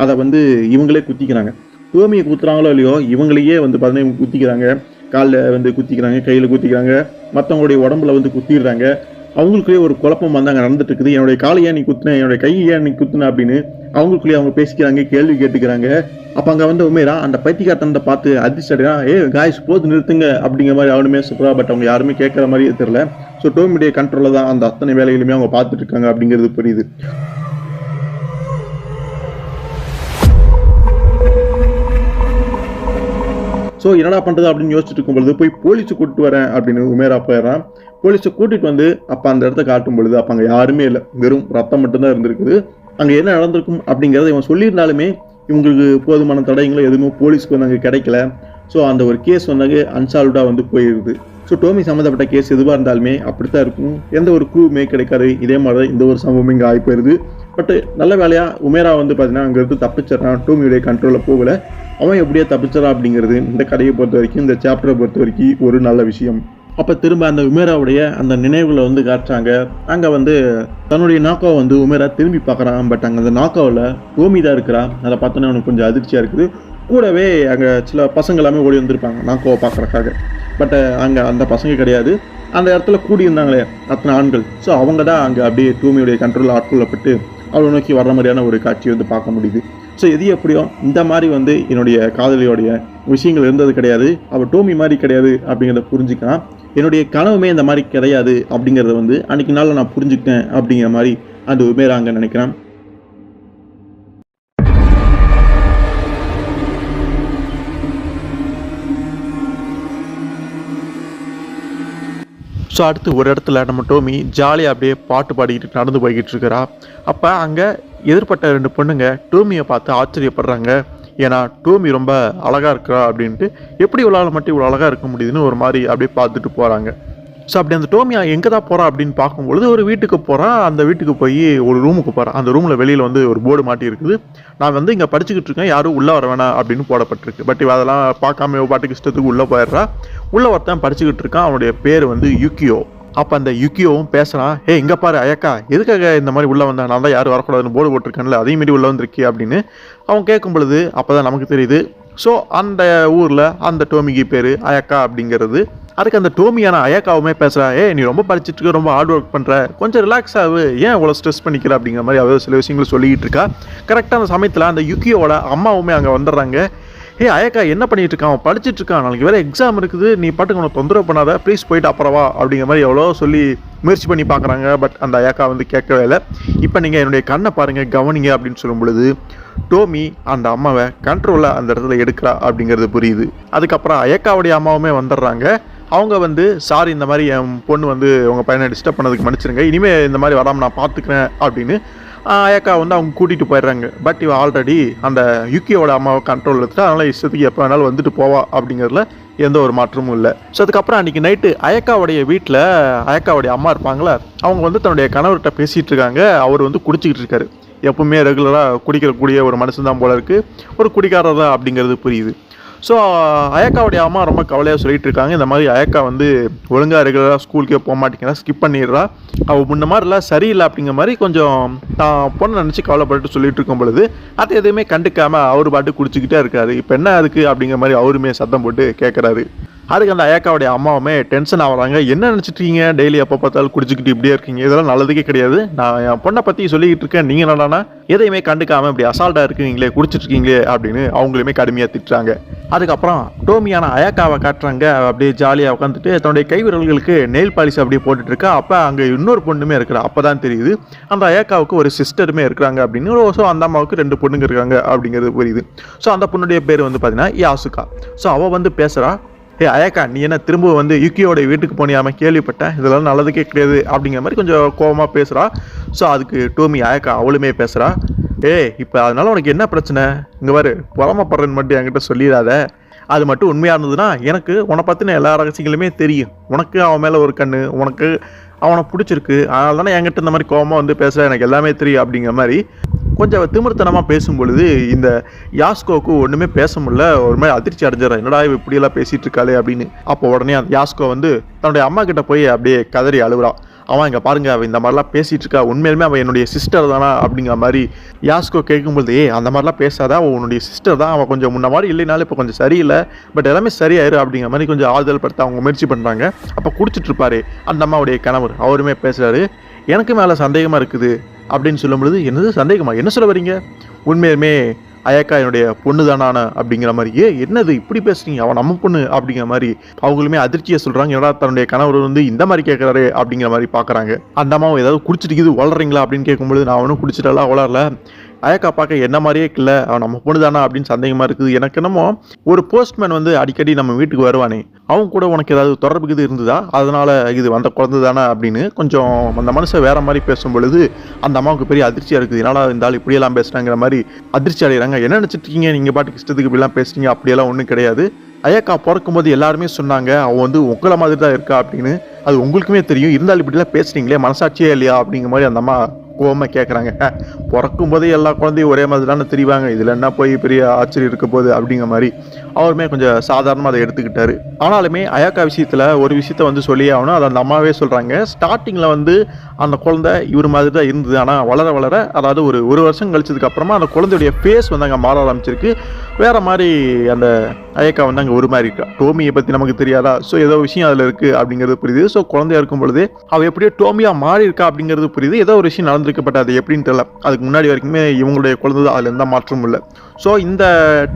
அதை வந்து இவங்களே குத்திக்கிறாங்க. டோமியை குத்துறாங்களோ இல்லையோ இவங்களையே வந்து பார்த்தீங்கன்னா இவங்க குத்திக்கிறாங்க, காலில் வந்து குத்திக்கிறாங்க, கையில் குத்திக்கிறாங்க, மற்றவங்களுடைய உடம்புல வந்து குத்திடுறாங்க. அவங்களுக்குள்ளேயே ஒரு குழப்பம் வந்து அங்கே நடந்துட்டு இருக்குது. என்னுடைய காலை ஏன் நீ குத்துன, என்னுடைய கையை ஏன் நீ குத்துன அப்படின்னு அவங்களுக்குள்ளேயே அவங்க பேசிக்கிறாங்க, கேள்வி கேட்டுக்கிறாங்க. அப்போ அங்கே வந்து உமேரா அந்த பைத்தியக்காரத்தை பார்த்து அதிர்ச்சி அடைகிறான், காய்ஸ் போது நிறுத்துங்க அப்படிங்கிற மாதிரி அவனுமே சொல்கிறா. பட் அவங்க யாருமே கேட்குற மாதிரியே தெரியல. ஸோ டோமியுடைய கண்ட்ரோலில் தான் அந்த அத்தனை வேலைகளுமே அவங்க பார்த்துட்டு இருக்காங்க அப்படிங்கிறது புரியுது. ஸோ என்னடா பண்ணுறது அப்படின்னு யோசிச்சுட்டு இருக்கும்பொழுது போய் போலீஸை கூப்பிட்டு வரேன் அப்படின்னு உமேரா போயிடறான். போலீஸை கூட்டிகிட்டு வந்து அப்போ அந்த இடத்த காட்டும் பொழுது அப்போ அங்கே யாருமே இல்லை, வெறும் ரத்தம் மட்டும்தான் இருந்திருக்குது. அங்கே என்ன நடந்திருக்கும் அப்படிங்கிறத இவன் சொல்லியிருந்தாலுமே இவங்களுக்கு போதுமான தடயங்களும் எதுவுமே போலீஸ்க்கு வந்து அங்கே கிடைக்கல. ஸோ அந்த ஒரு கேஸ் வந்தாங்க அன்சால்வ்டாக வந்து போயிடுது. ஸோ டோமி சம்மந்தப்பட்ட கேஸ் எதுவாக இருந்தாலுமே அப்படித்தான் இருக்கும், எந்த ஒரு க்ளூவுமே கிடைக்காது. இதே மாதிரி தான் இந்த ஒரு சம்பவம் இங்கே ஆகி போயிடுது. பட் நல்ல வேலையாக உமேரா வந்து பார்த்தீங்கன்னா அங்கேருந்து தப்பிச்சிடறான், டோமியுடைய கண்ட்ரோலில் போகலை. அவன் எப்படியே தப்பிச்சிடறான் அப்படிங்கிறது இந்த கதையை பொறுத்த வரைக்கும், இந்த சாப்டரை பொறுத்த வரைக்கும் ஒரு நல்ல விஷயம். அப்போ திரும்ப அந்த உமேராவுடைய அந்த நினைவுகளை வந்து காட்டுறாங்க. அங்கே வந்து தன்னுடைய நாக்காவை வந்து உமேரா திரும்பி பார்க்குறான். பட் அங்கே அந்த நாக்காவில் டோமி தான் இருக்கிறான். அதை பார்த்தோன்னே அவனுக்கு கொஞ்சம் அதிர்ச்சியாக இருக்குது. கூடவே அங்கே சில பசங்க எல்லாமே ஓடி வந்திருப்பாங்க நாக்காவை பார்க்குறக்காக. பட் அங்கே அந்த பசங்க கிடையாது, அந்த இடத்துல கூடியிருந்தாங்களே அத்தனை ஆண்கள். ஸோ அவங்க தான் அங்கே அப்படியே டோமியுடைய கண்ட்ரோலில் ஆட்கொள்ளப்பட்டு அவளை நோக்கி வர்ற மாதிரியான ஒரு காட்சியை வந்து பார்க்க முடியுது. ஸோ எது எப்படியோ இந்த மாதிரி வந்து என்னுடைய காதலியோடைய விஷயங்கள் இருந்தது கிடையாது, அவள் டோமி மாதிரி கிடையாது அப்படிங்கிறத புரிஞ்சுக்கலாம். என்னுடைய கனவுமே இந்த மாதிரி கிடையாது அப்படிங்கிறத வந்து அன்றைக்கி நாளில் நான் புரிஞ்சுக்கிட்டேன் அப்படிங்கிற மாதிரி அந்த உமேரா அங்கே நினைக்கிறேன். ஸோ அடுத்து ஒரு இடத்துல நம்ம டோமி ஜாலியாக அப்படியே பாட்டு பாடிக்கிட்டு நடந்து போய்கிட்டு இருக்கிறா. அப்போ அங்கே எதிர்பட்ட 2 பொண்ணுங்க டோமியை பார்த்து ஆச்சரியப்படுறாங்க. ஏன்னா டோமி ரொம்ப அழகாக இருக்கிறா அப்படின்ட்டு, எப்படி இவ்வளோ மட்டும் இவ்வளோ அழகாக இருக்க முடியுதுன்னு ஒரு மாதிரி அப்படியே பார்த்துட்டு போகிறாங்க. ஸோ அப்படி அந்த டோமியா எங்கே தான் போகிறா அப்படின்னு பார்க்கும்பொழுது ஒரு வீட்டுக்கு போகிறான். அந்த வீட்டுக்கு போய் ஒரு ரூமுக்கு போகிறான். அந்த ரூமில் வெளியில் வந்து ஒரு போர்டு மாட்டி இருக்குது, நான் வந்து இங்கே படிச்சுக்கிட்டு இருக்கேன், யாரும் உள்ளே வர வேணாம் அப்படின்னு போடப்பட்டிருக்கு. பட் இவ அதெல்லாம் பார்க்காம பாட்டுக்கு இஷ்டத்துக்கு உள்ளே போயிடுறா. உள்ளே ஒருத்தன் படிச்சுக்கிட்டு இருக்கான், அவனுடைய பேர் வந்து யூக்கியோ. அப்போ அந்த யுக்கியோவும் பேசுகிறான், இங்கே பாரு அயக்கா, எதுக்காக இந்த மாதிரி உள்ளே வந்தேன், நான் தான் யாரும் வரக்கூடாதுன்னு போர்டு போட்டிருக்கேன்ல, அதே மாரி உள்ளே வந்திருக்கி அப்படின்னு அவன் கேட்கும் பொழுது அப்போ தான் நமக்கு தெரியுது. ஸோ அந்த ஊரில் அந்த டோமிக்கு பேர் அயக்கா அப்படிங்கிறது. அதுக்கு அந்த டோமியான அயக்காவுமே பேசுகிறா, நீ ரொம்ப படிச்சுட்டு இருக்க, ரொம்ப ஹார்ட் ஒர்க் பண்ணுற, கொஞ்சம் ரிலாக்ஸ் ஆகு, ஏன் இவ்வளோ ஸ்ட்ரெஸ் பண்ணிக்கிற அப்படிங்கிற மாதிரி அவ்வளோ சில விஷயங்கள் சொல்லிக்கிட்டு இருக்கா. கரெக்டாக அந்த சமயத்தில் அந்த யுக்கியோட அம்மாவுமே அங்கே வந்துடுறாங்க. அயக்கா என்ன பண்ணிட்டு இருக்கான், அவன் படிச்சுட்டு இருக்கான், நாளைக்கு வேறு எக்ஸாம் இருக்குது, நீ பாட்டுக்கு உனக்கு தொந்தரவு பண்ணாத, ப்ளீஸ் போயிட்டு அப்புறவா அப்படிங்கிற மாதிரி எவ்வளோ சொல்லி முயற்சி பண்ணி பார்க்குறாங்க. பட் அந்த அயக்கா வந்து கேட்கவே இல்லை. இப்போ நீங்கள் என்னுடைய கண்ணை பாருங்கள், கவனிங்க அப்படின்னு சொல்லும் பொழுது டோமி அந்த அம்மாவை கண்ட்ரோலில் அந்த இடத்துல எடுக்கிறா அப்படிங்கிறது புரியுது. அதுக்கப்புறம் அயக்காவுடைய அம்மாவுமே வந்துடுறாங்க. அவங்க வந்து சாரி, இந்த மாதிரி என் பொண்ணு வந்து உங்கள் பையனை டிஸ்டர்ப் பண்ணதுக்கு மன்னிச்சிருங்க, இனிமேல் இந்த மாதிரி வராமல் நான் பார்த்துக்கிறேன் அப்படின்னு அயக்கா வந்து அவங்க கூட்டிகிட்டு போயிடுறாங்க. பட் இவ ஆல்ரெடி அந்த யுக்கியோட அம்மாவை கண்ட்ரோல் எடுத்துட்டு அதனால் இஷ்டத்துக்கு எப்போ வேணாலும் வந்துட்டு போவா அப்படிங்கிறதுல எந்த ஒரு மாற்றமும் இல்லை. ஸோ அதுக்கப்புறம் அன்றைக்கி நைட்டு அயக்காவுடைய வீட்டில் அயக்காவுடைய அம்மா இருப்பாங்களே, அவங்க வந்து தன்னுடைய கணவர்கிட்ட பேசிகிட்டு இருக்காங்க. அவர் வந்து குடிச்சிக்கிட்டு இருக்காரு. எப்பவுமே ரெகுலராக குடிக்கக்கூடிய ஒரு மனுஷன் தான் போல இருக்குது, ஒரு குடிக்காரர் தான் அப்படிங்கிறது புரியுது. ஸோ அயக்காவுடைய அம்மா ரொம்ப கவலையாக சொல்லிகிட்டு இருக்காங்க, இந்த மாதிரி அயக்கா வந்து ஒழுங்காக ரெகுலராக ஸ்கூலுக்கே போக மாட்டேங்கிறா, ஸ்கிப் பண்ணிடுறா, அவள் முன்ன மாதிரிலாம் சரியில்லை அப்படிங்கிற மாதிரி கொஞ்சம் தான் பொண்ணை நினச்சி கவலைப்பட்டு சொல்லிட்டு இருக்கும் பொழுது அது எதுவுமே கண்டுக்காமல் அவர் பாட்டு குடிச்சிக்கிட்டே இருக்காரு. இப்போ என்ன அதுக்கு அப்படிங்கிற மாதிரி அவருமே சத்தம் போட்டு கேட்குறாரு. அதுக்கு அந்த அயக்காவுடைய அம்மாவுமே டென்ஷன் ஆகிறாங்க. என்ன நினச்சிட்ருக்கீங்க, டெய்லி எப்போ பார்த்தாலும் குடிச்சிக்கிட்டு இப்படியே இருக்கீங்க, இதெல்லாம் நல்லதுக்கே கிடையாது, நான் என் பொண்ணை பற்றி சொல்லிக்கிட்டு இருக்கேன், நீங்கள் என்னடானா எதையுமே கண்டுக்காமல் இப்படி அசால்ட்டாக இருக்கீங்களே, குடிச்சிட்ருக்கீங்களே அப்படின்னு அவங்களுமே கடுமையாக திட்டுறாங்க. அதுக்கப்புறம் டோமியான அயக்காவை காட்டுறாங்க. அப்படியே ஜாலியாக உட்காந்துட்டு தன்னுடைய கை விரல்களுக்கு நெயில் பாலிஷ் அப்படியே போட்டுட்ருக்கா. அப்போ அங்கே இன்னொரு பொண்ணுமே இருக்கிறா. அப்போ தான் தெரியுது அந்த அயக்காவுக்கு ஒரு சிஸ்டருமே இருக்கிறாங்க அப்படின்னு. ஸோ அந்த அம்மாவுக்கு 2 பொண்ணுங்க இருக்காங்க அப்படிங்கிறது புரியுது. ஸோ அந்த பொண்ணுடைய பேர் வந்து பார்த்தீங்கன்னா யாசுகா. ஸோ அவள் வந்து பேசுகிறா, அயக்கா, நீ என்ன திரும்ப வந்து யுக்கியோட வீட்டுக்கு போனியாம கேள்விப்பட்டேன், இதெல்லாம் நல்லதுக்கே கிடையாது அப்படிங்கிற மாதிரி கொஞ்சம் கோபமாக பேசுகிறா. ஸோ அதுக்கு டோமி அயக்கா அவளுமே பேசுகிறா, இப்போ அதனால உனக்கு என்ன பிரச்சனை, இங்கே வரு, புறமப்படுறேன்னு மட்டும் என்கிட்ட சொல்லிடாத, அது மட்டும் உண்மையாக இருந்ததுன்னா எனக்கு உன்னை பற்றின எல்லா ரகசியங்களுமே தெரியும், உனக்கு அவன் மேலே ஒரு கண்ணு, உனக்கு அவனை பிடிச்சிருக்கு, அதனால தானே என்கிட்ட இந்த மாதிரி கோபமாக வந்து பேசுகிற, எனக்கு எல்லாமே தெரியும் அப்படிங்கிற மாதிரி கொஞ்சம் திமிர்த்தனமாக பேசும்பொழுது இந்த யாஸ்கோவுக்கு ஒன்றுமே பேச முடியல. ஒரு மாதிரி அதிர்ச்சி அடைஞ்சிடறேன், என்னடா இப்படியெல்லாம் பேசிகிட்டு இருக்காளே அப்படின்னு. அப்போ உடனே அந்த யாஸ்கோ வந்து தன்னுடைய அம்மா கிட்ட போய் அப்படியே கதறி அழுகுறான். அவன் இங்கே பாருங்க, அவன் இந்த மாதிரிலாம் பேசிகிட்டு இருக்கா, உண்மையிலுமே அவன் என்னுடைய சிஸ்டர் தானா அப்படிங்கிற மாதிரி யாஸ்கோ கேட்கும்போது, அந்த மாதிரிலாம் பேசாத, அவன் உன்னுடைய சிஸ்டர் தான், அவன் கொஞ்சம் முன்ன மாதிரி இல்லைனாலும் இப்போ கொஞ்சம் சரியில்லை, பட் எல்லாமே சரியாயிரு அப்படிங்கிற மாதிரி கொஞ்சம் ஆறுதல் படுத்த அவங்க முயற்சி பண்ணுறாங்க. அப்போ குடிச்சிட்டு இருப்பாரு அந்த அம்மாவுடைய கணவர், அவருமே பேசுகிறாரு, எனக்கு மேலே சந்தேகமாக இருக்குது அப்படின்னு சொல்லும்பொழுது, என்னது சந்தேகமா, என்ன சொல்ல வரீங்க, உண்மையுமே அயக்கா என்னுடைய பொண்ணு தானான அப்படிங்கிற மாதிரி, என்னது இப்படி பேசுறீங்க, அவன் நம்ம பொண்ணு அப்படிங்கிற மாதிரி அவங்களுமே அதிர்ச்சியை சொல்கிறாங்க. ஏன்னா தன்னுடைய கணவர் வந்து இந்த மாதிரி கேட்குறாரு அப்படிங்கிற மாதிரி பார்க்குறாங்க. அந்த அம்மாவும் ஏதாவது குடிச்சிட்டு வளர்றீங்களா அப்படின்னு கேட்கும்பொழுது, நான் அவனும் குடிச்சிட்டாலாம் வளரல, அயக்கா பார்க்க என்ன மாதிரியே இல்லை, அவன் நம்ம பொண்ணு தானா அப்படின்னு சந்தேகமாக இருக்குது, எனக்கு என்னமோ ஒரு போஸ்ட்மேன் வந்து அடிக்கடி நம்ம வீட்டுக்கு வருவானே, அவன் கூட உனக்கு ஏதாவது தொடர்பு இது இருந்ததா, அதனால் இது வந்த குழந்தை தானே அப்படின்னு கொஞ்சம் அந்த மனுஷன் வேறு மாதிரி பேசும் பொழுது அந்த அம்மாவுக்கு பெரிய அதிர்ச்சியாக இருக்குது. என்னால் இந்த ஆள் இப்படியெல்லாம் பேசுகிறாங்கிற மாதிரி அதிர்ச்சி அடைகிறாங்க. என்ன நினச்சிட்டு இருக்கீங்க, நீங்கள் பாட்டுக்கு இஷ்டத்துக்கு இப்படிலாம் பேசுறீங்க, அப்படியெல்லாம் ஒன்றும் கிடையாது, அயக்கா பிறக்கும்போது எல்லாருமே சொன்னாங்க அவன் வந்து உங்களை மாதிரி தான் இருக்கா அப்படின்னு, அது உங்களுக்குமே தெரியும், இருந்தாலும் இப்படிலாம் பேசுகிறீங்களே, மனசாட்சியே இல்லையா அப்படிங்கிற மாதிரி அந்த அம்மா கோவமாக கேட்குறாங்க. பிறக்கும் போதே எல்லா குழந்தையும் ஒரே மாதிரி தானே தெரிவாங்க, இதில் என்ன போய் பெரிய ஆச்சரியம் இருக்க போகுது அப்படிங்கிற மாதிரி அவருமே கொஞ்சம் சாதாரணமாக அதை எடுத்துக்கிட்டாரு. ஆனாலுமே அயக்கா விஷயத்தில் ஒரு விஷயத்த வந்து சொல்லியே ஆகணும், அதை அந்த அம்மாவே சொல்கிறாங்க. ஸ்டார்டிங்கில் வந்து அந்த குழந்தை இவர் மாதிரி தான் இருந்தது, ஆனால் வளர வளர, அதாவது ஒரு வருஷம் கழிச்சதுக்கு அப்புறமா அந்த குழந்தையுடைய ஃபேஸ் வந்து அங்கே மாற ஆரம்பிச்சிருக்கு, வேறு மாதிரி அந்த அயக்கா வந்து அங்கே ஒரு மாதிரி இருக்கா. டோமியை பற்றி நமக்கு தெரியாதா, ஸோ ஏதோ விஷயம் அதில் இருக்குது அப்படிங்கிறது புரியுது. ஸோ குழந்தையா இருக்கும் பொழுது அவள் எப்படியோ டோமியாக மாறி இருக்கா அப்படிங்கிறது புரியுது. ஏதோ ஒரு விஷயம் நடந்திருக்கப்பட்ட, அது எப்படின்னு தெரியல, அதுக்கு முன்னாடி வரைக்குமே இவங்களுடைய குழந்தை தான், அதில் எந்த மாற்றமும் இல்லை. ஸோ இந்த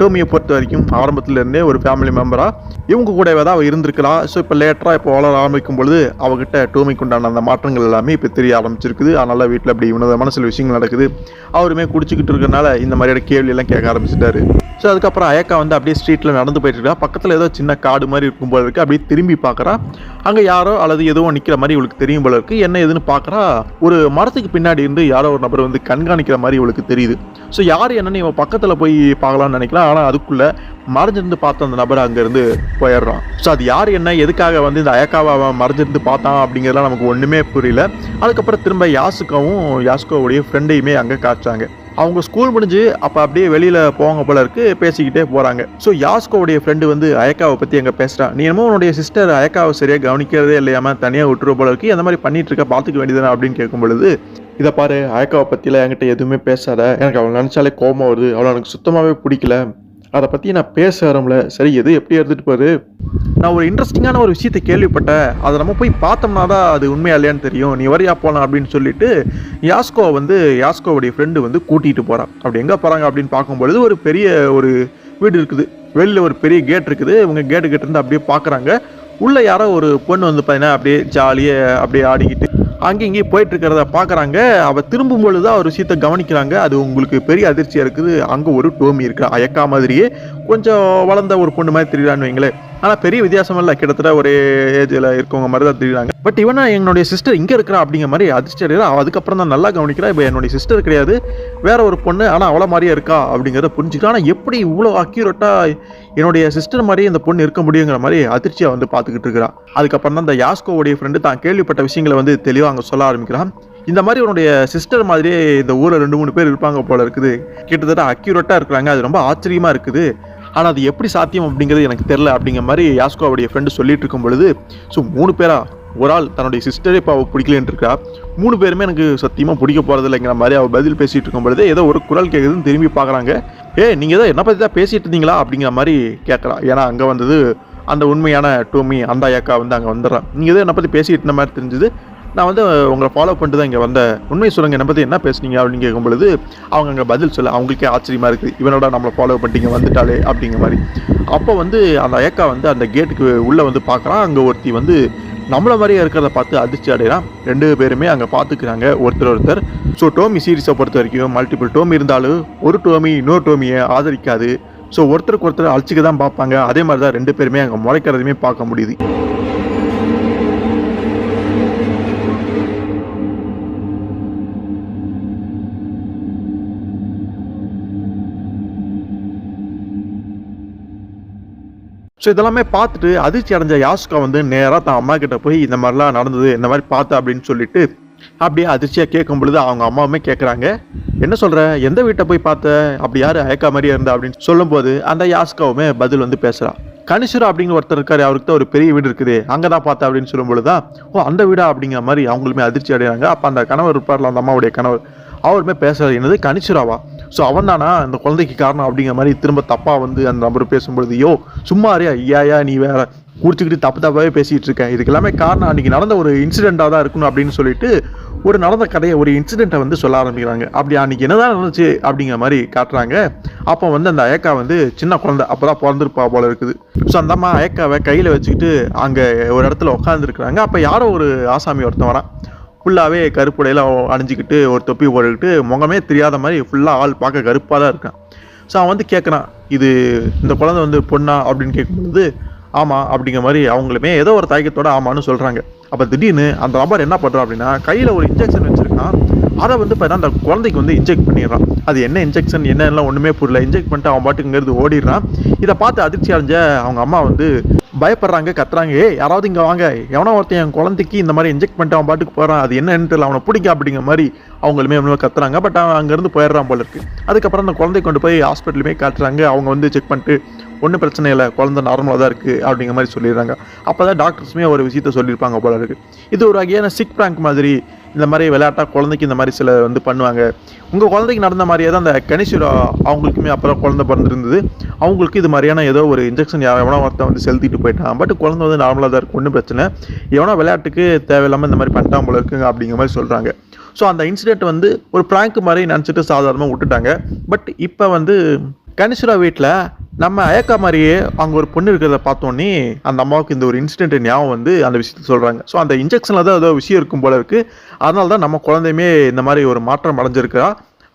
டோமியை பொறுத்த வரைக்கும் ஆரம்பத்துலேருந்தே ஒரு ஃபேமிலி மெம்பராக இவங்க கூடவே தான் அவள் இருந்திருக்கலாம். ஸோ இப்போ லேட்டராக இப்போ வளர ஆரம்பிக்கும் பொழுது அவகிட்ட டோமிக்கு உண்டான அந்த மாற்றங்கள் எல்லாமே இப்போ தெரிய ஆரம்பிச்சிருக்குது. அதனால வீட்டில் அப்படி இவனதமான சில விஷயங்கள் நடக்குது. அவருமே குடிச்சிக்கிட்டு இருக்கிறனால இந்த மாதிரியான கேள்வியெல்லாம் கேட்க ஆரம்பிச்சிட்டாரு. ஸோ அதுக்கப்புறம் அயக்கா வந்து அப்படியே ஸ்ட்ரீட்டில் நடந்து போயிட்டு இருக்கா. பக்கத்தில் ஏதோ சின்ன காடு மாதிரி இருக்கும் போல இருக்குது. அப்படியே திரும்பி பார்க்குறா, அங்கே யாரோ அல்லது எதுவும் நிற்கிற மாதிரி இவளுக்கு தெரியும் போல இருக்குது. என்ன எதுன்னு பார்க்குறா, ஒரு மரத்துக்கு பின்னாடி இருந்து யாரோ ஒரு நபர் வந்து கண்காணிக்கிற மாதிரி இவளுக்கு தெரியுது. ஸோ யார் என்னன்னு இவன் பக்கத்தில் போய் பார்க்கலான்னு நினைக்கலாம். ஆனால் அதுக்குள்ளே மறைஞ்சிருந்து பார்த்த அந்த நபர் அங்கேருந்து போயிடுறான். ஸோ அது யார் என்ன எதுக்காக வந்து இந்த அயக்காவை அவன் மறைஞ்சிருந்து பார்த்தான் அப்படிங்கிறதுலாம் நமக்கு ஒன்றுமே புரியல. அதுக்கப்புறம் திரும்ப யாசுக்காவும் யாசுக்காவுடைய ஃப்ரெண்டையுமே அங்கே காய்ச்சாங்க. அவங்க ஸ்கூல் முடிஞ்சு அப்போ அப்படியே வெளியில் போவாங்க போல இருக்கு, பேசிக்கிட்டே போகிறாங்க. ஸோ யாஸ்கோவுடைய ஃப்ரெண்டு வந்து அயக்காவை பற்றி அங்கே பேசுகிறான். நீ என்னமோ உன்னுடைய சிஸ்டர் அயக்காவை சரியாக கவனிக்கிறதே இல்லையாமல் தனியாக விட்டுருவ போல இருக்கு, அந்த மாதிரி பண்ணிட்டு இருக்க, பார்த்துக்க வேண்டியதானே அப்படின்னு கேட்கும் பொழுது, இதை பாரு, அயக்காவை பற்றியில் என்கிட்ட எதுவுமே பேசாத, எனக்கு அவளை நினச்சாலே கோபம் வருது, அவளை எனக்கு சுத்தமாகவே பிடிக்கல, அதை பற்றி நான் பேச வரல. சரி, எது எப்படி எடுத்துகிட்டு போரு, நான் ஒரு இன்ட்ரெஸ்டிங்கான ஒரு விஷயத்தை கேள்விப்பட்டேன், அதை நம்ம போய் பார்த்தோம்னா தான் அது உண்மையா இல்லையான்னு தெரியும், நீ வரியா போகலாம் அப்படின்னு சொல்லிட்டு யாஸ்கோவுடைய ஃப்ரெண்டு வந்து கூட்டிகிட்டு போகிறான். அப்படி எங்கே போகிறாங்க அப்படின்னு பார்க்கும்பொழுது ஒரு பெரிய ஒரு வீடு இருக்குது, வெளியில் ஒரு பெரிய கேட் இருக்குது. இவங்க கேட்டு இருந்து அப்படியே பார்க்குறாங்க. உள்ளே யாரோ ஒரு பொண்ணு வந்து பார்த்தீங்கன்னா அப்படியே ஜாலியாக அப்படியே ஆடிக்கிட்டு அங்கே இங்கேயும் போயிட்டு இருக்கிறத பார்க்குறாங்க. அவள் திரும்பும் பொழுது தான் ஒரு விஷயத்தை கவனிக்கிறாங்க. அது உங்களுக்கு பெரிய அதிர்ச்சியாக இருக்குது. அங்கே ஒரு டோமி இருக்கு, அயக்கா மாதிரியே கொஞ்சம் வளர்ந்த ஒரு பொண்ணு மாதிரி தெரியுறான்னு வைங்களேன். ஆனால் பெரிய வித்தியாசம் இல்லை, கிட்டத்தட்ட ஒரே ஏஜில் இருக்கவங்க மாதிரி தான் தெரியுறாங்க. பட் இவனா என்னுடைய சிஸ்டர் இங்கே இருக்கிறா அப்படிங்கிற மாதிரி அதிர்ச்சி அடைகிறா. அதுக்கப்புறம் தான் நல்லா கவனிக்கிறா, இப்போ என்னுடைய சிஸ்டர் கிடையாது, வேற ஒரு பொண்ணு, ஆனால் அவளை மாதிரியே இருக்கா அப்படிங்கிறத புரிஞ்சுக்கலாம். ஆனால் எப்படி இவ்வளோ அக்யூரேட்டாக என்னுடைய சிஸ்டர் மாதிரியே இந்த பொண்ணு இருக்க முடியுங்கிற மாதிரி அதிர்ச்சியாக வந்து பார்த்துக்கிட்டு இருக்கிறா. அதுக்கப்புறம் தான் இந்த யாஸ்கோவுடைய ஃப்ரெண்டு தான் கேள்விப்பட்ட விஷயங்களை வந்து தெளிவாக அங்கே சொல்ல ஆரம்பிக்கிறான். இந்த மாதிரி உன்னுடைய சிஸ்டர் மாதிரியே இந்த ஊரில் 2-3 பேர் இருப்பாங்க போல இருக்குது, கிட்டத்தட்ட அக்யூரேட்டாக இருக்கிறாங்க, அது ரொம்ப ஆச்சரியமாக இருக்குது, ஆனால் அது எப்படி சாத்தியம் அப்படிங்கிறது எனக்கு தெரில அப்படிங்கிற மாதிரி யாஸ்கோவுடைய ஃப்ரெண்டு சொல்லிட்டு இருக்கும் பொழுது, ஸோ 3 பேரா, ஒரு ஆள் தன்னுடைய சிஸ்டரே இப்போ அவள் பிடிக்கலன்னு இருக்கா, 3 பேருமே எனக்கு சத்தியமாக பிடிக்க போகிறது இல்லைங்கிற மாதிரி அவள் பதில் பேசிகிட்டு இருக்கும் பொழுது ஏதோ ஒரு குரல் கேட்குதுன்னு திரும்பி பார்க்குறாங்க. நீங்கள் ஏதோ என்ன பற்றி தான் பேசிகிட்டு இருந்தீங்களா அப்படிங்கிற மாதிரி கேட்குறா. ஏன்னா அங்கே வந்தது அந்த உண்மையான டோமி, அந்த அயக்கா வந்து அங்கே வந்துடுறான். நீங்கள் ஏதோ என்னை பற்றி பேசிகிட்டு இருந்த மாதிரி தெரிஞ்சுது, நான் வந்து உங்களை ஃபாலோ பண்ணிட்டு தான் இங்கே வந்த, உண்மையை சொல்லுங்கள், என்னை பற்றி என்ன பேசுனீங்க அப்படின்னு கேட்கும் பொழுது அவங்க அங்கே பதில் சொல்ல அவங்களுக்கே ஆச்சரியமாக இருக்குது, இவனோட நம்மளை ஃபாலோ பண்ணிட்டீங்க வந்துட்டாலே அப்படிங்கிற மாதிரி. அப்போ வந்து அந்த அயக்கா வந்து அந்த கேட்டுக்கு உள்ளே வந்து பார்க்குறான். அங்கே ஒருத்தி வந்து நம்மளை மாதிரியே இருக்கிறத பார்த்து அதிர்ச்சி அடைகிறான். 2 பேருமே அங்கே பார்த்துக்கிறாங்க ஒருத்தர். ஸோ டோமி சீரீஸை பொறுத்த வரைக்கும் மல்டிபிள் டோமி இருந்தாலும் ஒரு டோமி இன்னொரு டோமியை ஆதரிக்காது. ஸோ ஒருத்தருக்கு ஒருத்தர் அழிச்சிக்க தான் பார்ப்பாங்க. அதே மாதிரி தான் 2 பேருமே அங்கே முளைக்கிறதுமே பார்க்க முடியுது. ஸோ இதெல்லாமே பார்த்துட்டு அதிர்ச்சி அடைஞ்ச யாஸ்கா வந்து நேராக தான் அம்மா கிட்ட போய் இந்த மாதிரிலாம் நடந்தது, இந்த மாதிரி பார்த்தா அப்படின்னு சொல்லிட்டு அப்படியே அதிர்ச்சியாக கேட்கும் பொழுது அவங்க அம்மாவுமே கேட்குறாங்க, என்ன சொல்கிற, எந்த வீட்டை போய் பார்த்த, அப்படி யார் அயக்கா மாதிரியே இருந்தா அப்படின்னு சொல்லும்போது அந்த யாஸ்காவுமே பதில் வந்து பேசுகிறான். கனிஷுரா அப்படிங்கிற ஒருத்தர் இருக்காரு, அவருக்கு தான் ஒரு பெரிய வீடு இருக்குது, அங்கே தான் பார்த்தா அப்படின்னு சொல்லும்பொழுது தான், ஓ அந்த வீடா அப்படிங்கிற மாதிரி அவங்களுமே அதிர்ச்சி அடைகிறாங்க. அப்போ அந்த கணவர் இருப்பார்ல, அந்த அம்மாவுடைய கணவர், அவருமே பேசுறது என்னது கனிஷுராவா, ஸோ அவன் தானா இந்த குழந்தைக்கு காரணம் அப்படிங்கிற மாதிரி திரும்ப தப்பாக வந்து அந்த நபர் பேசும்பொழுது, யோ சும்மா ஐயா நீ வேற குடிச்சுக்கிட்டு தப்பாகவே பேசிகிட்டு இருக்கேன், இதுக்கு எல்லாமே காரணம் அன்றைக்கி நடந்த ஒரு இன்சிடெண்ட்டாக தான் இருக்கணும் அப்படின்னு சொல்லிட்டு ஒரு நடந்த கதையை, ஒரு இன்சிடெண்ட்டை வந்து சொல்ல ஆரம்பிக்கிறாங்க. அப்படி அன்றைக்கி என்னதான் நடந்துச்சு அப்படிங்கிற மாதிரி காட்டுறாங்க. அப்போ வந்து அந்த அயக்கா வந்து சின்ன குழந்தை, அப்போ தான் பிறந்திருப்பா போல இருக்குது. ஸோ அந்த அம்மா அயக்காவை கையில் வச்சுக்கிட்டு அங்கே ஒரு இடத்துல உட்காந்துருக்குறாங்க. அப்போ யாரோ ஒரு ஆசாமி ஒருத்தன் வரான், ஃபுல்லாகவே கருப்புடையில் அணிஞ்சிக்கிட்டு ஒரு தொப்பி போட்டுக்கிட்டு முகமே தெரியாத மாதிரி ஃபுல்லாக ஆள் பார்க்க கருப்பாக தான் இருக்கான். ஸோ அவன் வந்து கேட்குறான், இது இந்த குழந்தை வந்து பொண்ணா அப்படின்னு கேட்கும்பொழுது ஆமாம் அப்படிங்கிற மாதிரி அவங்களுமே ஏதோ ஒரு தயக்கத்தோட ஆமான்னு சொல்கிறாங்க. அப்போ திடீர்னு அந்த நபர் என்ன பண்ணுறான் அப்படின்னா கையில் ஒரு இன்ஜெக்ஷன் வச்சுருக்கான், அதை வந்து பார்த்தா அந்த குழந்தைக்கு வந்து இன்ஜெக்ட் பண்ணிடுறான். அது என்ன இன்ஜெக்ஷன் என்னெல்லாம் ஒன்றுமே புரியல, இன்ஜெக்ட் பண்ணிட்டு அவன் பாட்டுங்கிறது ஓடிடுறான். இதை பார்த்து அதிர்ச்சி அடைஞ்ச அவங்க அம்மா வந்து பயப்படுறாங்க, கத்துறாங்க, யாராவது இங்கே வாங்க, எவனோ ஒருத்தன் என் குழந்தைக்கு இந்த மாதிரி இன்ஜெக்ட் பண்ணிட்டு அவன் பாட்டுக்கு போகிறான், அது என்னன்னு தெரியல, அவனை பிடிக்க அப்படிங்கிற மாதிரி அவங்களுமே கத்துறாங்க. பட் அவன் அங்கேருந்து போயிடுறான் போல இருக்கு. அதுக்கப்புறம் அந்த குழந்தை கொண்டு போய் ஹாஸ்பிட்டலுமே காட்டுறாங்க. அவங்க வந்து செக் பண்ணிட்டு ஒன்றும் பிரச்சனை இல்லை, குழந்தை நார்மலாக தான் இருக்குது அப்படிங்கிற மாதிரி சொல்லிடுறாங்க. அப்போ தான் டாக்டர்ஸுமே ஒரு விஷயத்த சொல்லியிருப்பாங்க போல இருக்குது. இது ஒரு வகையான சிக் ப்ராங்க் மாதிரி, இந்த மாதிரி விளையாட்டாக குழந்தைக்கு இந்த மாதிரி சில வந்து பண்ணுவாங்க. உங்கள் குழந்தைக்கு நடந்த மாதிரியே தான் அந்த கனிஷுரா அவங்களுக்குமே அப்புறம் குழந்தை பிறந்திருந்தது, அவங்களுக்கு இது மாதிரியான ஏதோ ஒரு இன்ஜெக்ஷன் எவனோ ஒருத்தன் வந்து செலுத்திட்டு போயிட்டான். பட் குழந்தை வந்து நார்மலாக தான் இருக்குது, ஒன்றும் பிரச்சனை, எவனோ விளையாட்டுக்கு தேவையில்லாமல் இந்த மாதிரி பண்ணிட்டான் போல இருக்குங்க அப்படிங்கிற மாதிரி சொல்கிறாங்க. ஸோ அந்த இன்சிடென்ட் வந்து ஒரு ப்ராங்க் மாதிரி நினச்சிட்டு சாதாரணமாக விட்டுட்டாங்க. பட் இப்போ வந்து கனிஷுரா வீட்டில் நம்ம அயக்கா மாதிரியே அங்கே ஒரு பொண்ணு இருக்கிறத பார்த்தோன்னே அந்த அம்மாவுக்கு இந்த ஒரு இன்சிடென்ட் ஞாபகம் வந்து அந்த விஷயத்தை சொல்கிறாங்க. ஸோ அந்த இன்ஜெக்ஷனில் தான் ஏதோ விஷயம் இருக்கும் போல இருக்குது. அதனால தான் நம்ம குழந்தையுமே இந்த மாதிரி ஒரு மாற்றம் அடைஞ்சிருக்கா.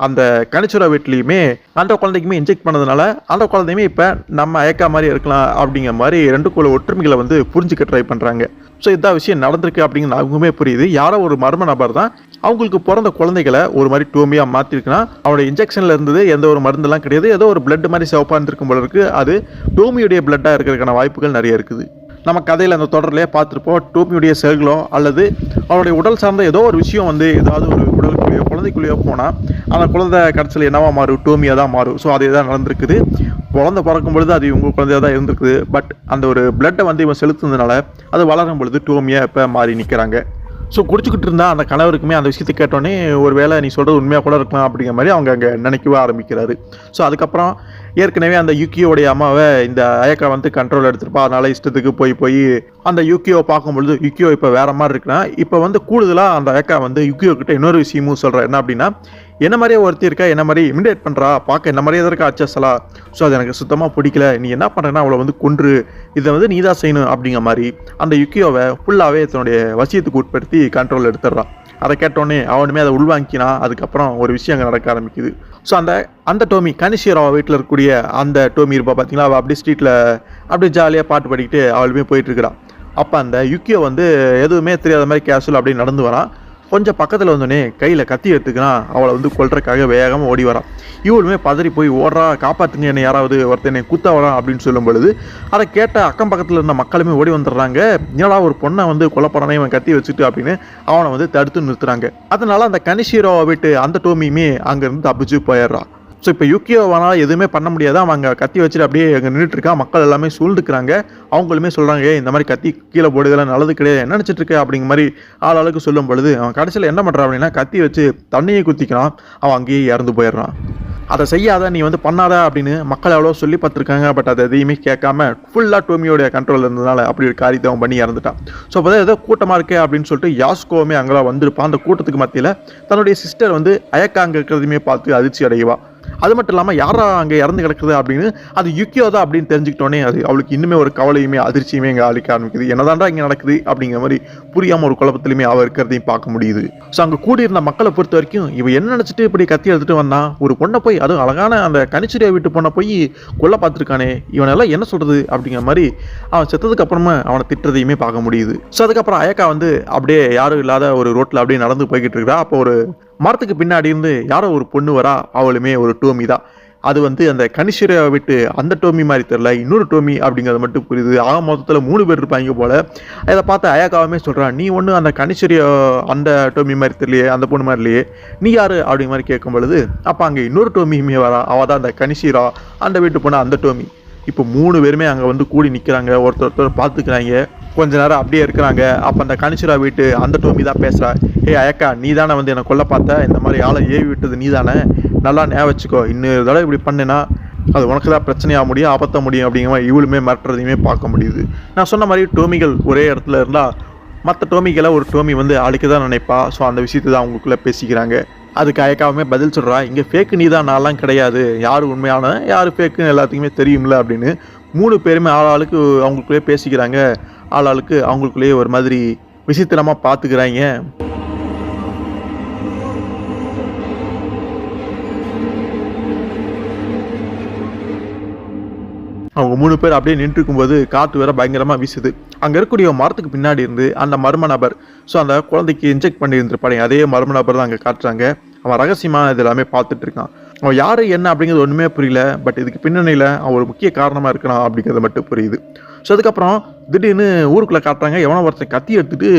அந்த கனிஷுரா வீட்லேயுமே அந்த குழந்தைக்குமே இன்ஜெக்ட் பண்ணதுனால அந்த குழந்தையுமே இப்போ நம்ம அயக்கா மாதிரி இருக்கலாம் அப்படிங்கிற மாதிரி 2 ஒற்றுமைகளை வந்து புரிஞ்சுக்க ட்ரை பண்ணுறாங்க. ஸோ இதான் விஷயம் நடந்திருக்கு அப்படிங்கிற அவங்களுமே புரியுது. யாரோ ஒரு மர்ம நபர் தான் அவங்களுக்கு பிறந்த குழந்தைகளை ஒரு மாதிரி டோமியாக மாற்றிருக்குன்னா, அவனோட இன்ஜெக்ஷனில் இருந்தது எந்த ஒரு மருந்தெல்லாம் கிடையாது, ஏதோ ஒரு பிளட் மாதிரி சிவப்பாக இருந்திருக்கும் போல இருக்குது. அது டோமியுடைய பிளட்டாக இருக்கிறதுக்கான வாய்ப்புகள் நிறைய இருக்குது. நம்ம கதையில் அந்த தொடர்லேயே பார்த்துருப்போம், டோமியுடைய செல்களோ அல்லது அவருடைய உடல் சார்ந்த ஏதோ ஒரு விஷயம் வந்து ஏதாவது ஒரு உடலுக்குரிய குழந்தை குழந்தைக்குள்ளேயே போனால் அந்த குழந்தை கடைசியில் என்னவா மாறும், டோமியாக தான் மாறும். ஸோ அதே தான் நடந்திருக்குது. குழந்தை பிறக்கும் பொழுது அது இவங்க குழந்தையாக தான் இருந்திருக்குது. பட் அந்த ஒரு பிளட்டை வந்து இவன் செலுத்துனதுனால அது வளரும் பொழுது டோமியாக இப்போ மாறி நிற்கிறாங்க. ஸோ குடிச்சிக்கிட்டு இருந்தால் அந்த கணவருக்குமே அந்த விஷயத்தை கேட்டோன்னே ஒரு வேளை நீ சொல்கிறது உண்மையாக கூட இருக்கலாம் அப்படிங்கிற மாதிரி அவங்க அங்கே நினைக்கவே ஆரம்பிக்கிறாரு. ஸோ அதுக்கப்புறம் ஏற்கனவே அந்த யுக்கியோடைய அம்மாவை இந்த அயக்கா வந்து கண்ட்ரோல் எடுத்துருப்பா. அதனால இஷ்டத்துக்கு போய் அந்த யுக்கியோவை பார்க்கும்பொழுது யுக்கியோ இப்போ வேற மாதிரி இருக்குன்னா, இப்போ வந்து கூடுதலாக அந்த அயக்கா வந்து யுக்கியோ கிட்ட இன்னொரு விஷயமும் சொல்கிறா. என்ன அப்படின்னா, என்ன மாதிரியே ஒருத்தி இருக்கா, என்ன மாதிரி இமிடேட் பண்ணுறா, பார்க்க என்ன மாதிரியே இருக்கா அச்சஸலா. ஸோ அது எனக்கு சுத்தமாக பிடிக்கல. நீ என்ன பண்ணுறேன்னா அவளை வந்து கொன்று, இதை வந்து நீ தான் செய்யணும் அப்படிங்கிற மாதிரி அந்த யுக்கியோவை ஃபுல்லாகவே தன்னுடைய வசியத்துக்கு உட்படுத்தி கண்ட்ரோல் எடுத்துடுறான். அதை கேட்டோடனே அவனுமே அதை உள்வாங்கினா அதுக்கப்புறம் ஒரு விஷயம் அங்கே நடக்க ஆரம்பிக்குது. ஸோ அந்த டோமி கனிஷியராவா வீட்டில் இருக்கக்கூடிய அந்த டோமி இருப்பா பார்த்தீங்களா, அவள் அப்படியே ஸ்ட்ரீட்டில் அப்படியே ஜாலியாக பாட்டு பாடிக்கிட்டு அவளுமே போயிட்டுருக்கிறான். அப்போ அந்த யுக்கியோ வந்து எதுவுமே தெரியாத மாதிரி கேஷுவல் அப்படியே நடந்து வரான். கொஞ்சம் பக்கத்தில் வந்தோடனே கையில் கத்தி எடுத்துக்கிறான். அவளை வந்து கொல்றதுக்காக வேகமாக ஓடி வரான். இவளுமே பதறி போய் ஓடுறா, காப்பாற்றுங்க என்னை, யாராவது ஒருத்தனை குத்த வரான் அப்படின்னு சொல்லும் பொழுது அதை கேட்ட அக்கம் பக்கத்தில் இருந்த மக்களுமே ஓடி வந்துடுறாங்க. என்னடா ஒரு பொண்ணை வந்து கொல்லப்படனே இவன் கத்தி வச்சுட்டு அப்படின்னு அவனை வந்து தடுத்து நிறுத்துறாங்க. அதனால அந்த கனிஷிரோவை விட்டு அந்த டோமியுமே அங்கேருந்து தப்பிச்சு போயிடுறான். ஸோ இப்போ யுக்கியோவானால் எதுவுமே பண்ண முடியாது. அவங்க கத்தி வச்சுட்டு அப்படியே அங்கே நின்றுட்டு இருக்கான். மக்கள் எல்லாமே சூழ்ந்துக்கிறாங்க. அவங்களுமே சொல்கிறாங்க, இந்த மாதிரி கத்தி கீழே போடுதெல்லாம் நல்லது கிடையாது, என்ன நினச்சிட்டு இருக்க அப்படிங்கிற மாதிரி ஆளாளுக்கு சொல்லும் பொழுது அவன் கடைசியில் என்ன பண்ணுறான் அப்படின்னா கத்தி வச்சு தண்ணியை குத்திக்கிறான். அவன் அங்கேயே இறந்து போயிடுறான். அதை செய்யாத, நீ வந்து பண்ணாத அப்படின்னு மக்கள் எவ்வளோ சொல்லி பார்த்துருக்காங்க. பட் அதை எதையுமே கேட்காம ஃபுல்லாக டோமியோடைய கண்ட்ரோல் இருந்ததுனால அப்படி ஒரு காரியத்தை அவன் பண்ணி இறந்துட்டான். ஸோ அப்போ ஏதோ கூட்டமாக இருக்கே அப்படின்னு சொல்லிட்டு யாஸ்கோவுமே அங்கெல்லாம் வந்திருப்பான். அந்த கூட்டத்துக்கு மத்தியில் தன்னுடைய சிஸ்டர் வந்து அயக்கா அங்கே இருக்கிறதுமே பார்த்து அதிர்ச்சி அடைவா. அது மட்டும் இல்லாமல் யாரா அங்கே இறந்து கிடக்குது அப்படின்னு அது யுக்கியோ தான் அப்படின்னு தெரிஞ்சுக்கிட்டோன்னே அது அவளுக்கு இன்னுமே ஒரு கவலையுமே அதிர்ச்சியுமே இங்கே அளிக்க ஆரம்பிக்குது. என்னதான்டா இங்கே நடக்குது அப்படிங்கிற மாதிரி புரியாமல் ஒரு குழப்பத்திலுமே அவள் இருக்கிறதையும் பார்க்க முடியுது. ஸோ அங்கே கூடியிருந்த மக்களை பொறுத்த வரைக்கும் இவன் என்ன நினச்சிட்டு இப்படி கத்தி எடுத்துகிட்டு வந்தான், ஒரு பொண்ணை போய் அதுவும் அழகான அந்த கனிச்சிரியை விட்டு பொண்ணை போய் கொல்ல பார்த்துருக்கானே, இவனெல்லாம் என்ன சொல்கிறது அப்படிங்கிற மாதிரி அவன் செத்ததுக்கு அப்புறமா அவனை திட்டுறதையுமே பார்க்க முடியுது. ஸோ அதுக்கப்புறம் அயக்கா வந்து அப்படியே யாரும் இல்லாத ஒரு ரோட்டில் அப்படியே நடந்து போய்கிட்டு இருக்கா. அப்போ ஒரு மரத்துக்கு பின்னாடி இருந்து யாரோ ஒரு பொண்ணு வரா. அவளுமே ஒரு டோமி தான். அது வந்து அந்த கனிஷிரை விட்டு அந்த டோமி மாதிரி தெரியல, இன்னொரு டோமி அப்படிங்கிறது மட்டும் புரியுது. ஆக மொத்தத்தில் 3 பேர் இருப்பாங்க போல. அதை பார்த்து அயக்காவுமே சொல்கிறான், நீ ஒன்று அந்த கனிஷிரிய அந்த டோமி மாதிரி தெரியலையே, அந்த பொண்ணு மாதிரி இல்லையே, நீ யார் அப்படிங்கிற மாதிரி கேட்கும் பொழுது அப்போ அங்கே இன்னொரு டோமியுமே வரா. அவள் தான் அந்த கனிஷிரா, அந்த வீட்டு பொண்ணு அந்த டோமி. இப்போ 3 பேருமே அங்கே வந்து கூடி நிற்கிறாங்க. ஒருத்தர் பார்த்துக்கிறாங்க. கொஞ்ச நேரம் அப்படியே இருக்கிறாங்க. அப்போ அந்த கனிஷிரா வீட்டு அந்த டோமி தான் பேசுகிறா, ஏய் அயக்கா, நீ தானே வந்து என்னை கொல்ல பார்த்த, இந்த மாதிரி ஆளை ஏவி விட்டது நீ தானே, நல்லா ஞாபகம் வச்சுக்கோ, இன்னொரு தடவை இப்படி பண்ணினா அது உனக்கு தான் பிரச்சனையாக முடியும், ஆபத்த முடியும் அப்படிங்கிற மாதிரி இவளுமே மிரட்டுறதையுமே பார்க்க முடியுது. நான் சொன்ன மாதிரி டோமிகள் ஒரே இடத்துல இருந்தால் மற்ற டோமிகளை ஒரு டோமி வந்து அழிக்க தான் நினைப்பா. ஸோ அந்த விஷயத்தை தான் அவங்களுக்குள்ளே பேசிக்கிறாங்க. அதுக்கு அயக்காவுமே பதில் சொல்கிறா, இங்கே ஃபேக்கு நீ தான், நான்லாம் கிடையாது, யார் உண்மையான யார் ஃபேக்குன்னு எல்லாத்துக்குமே தெரியும்ல அப்படின்னு 3 பேருமே ஆளாளுக்கு அவங்களுக்குள்ளேயே பேசிக்கிறாங்க. ஆளாளுக்கு அவங்களுக்குள்ளேயே ஒரு மாதிரி விசித்திரமாக பார்த்துக்கிறாங்க. அவங்க 3 பேர் அப்படியே நின்று இருக்கும்போது காற்று வேற பயங்கரமாக வீசுது. அங்கே இருக்கக்கூடிய மரத்துக்கு பின்னாடி இருந்து அந்த மர்ம நபர், ஸோ அந்த குழந்தைக்கு இன்ஜெக்ட் பண்ணி இருந்திருப்பாங்க, அதே மர்ம நபர் தான் அங்கே காட்டுறாங்க. அவன் ரகசியமாக இது எல்லாமே பார்த்துட்டு இருக்கான். அவன் யார் என்ன அப்படிங்கிறது ஒன்றுமே புரியல. பட் இதுக்கு பின்னணியில் அவன் ஒரு முக்கிய காரணமாக இருக்கான் அப்படிங்கிறது மட்டும் புரியுது. ஸோ அதுக்கப்புறம் திடீர்னு ஊருக்குள்ளே காட்டுறாங்க, எவனோ ஒருத்தன் கத்தி எடுத்துட்டு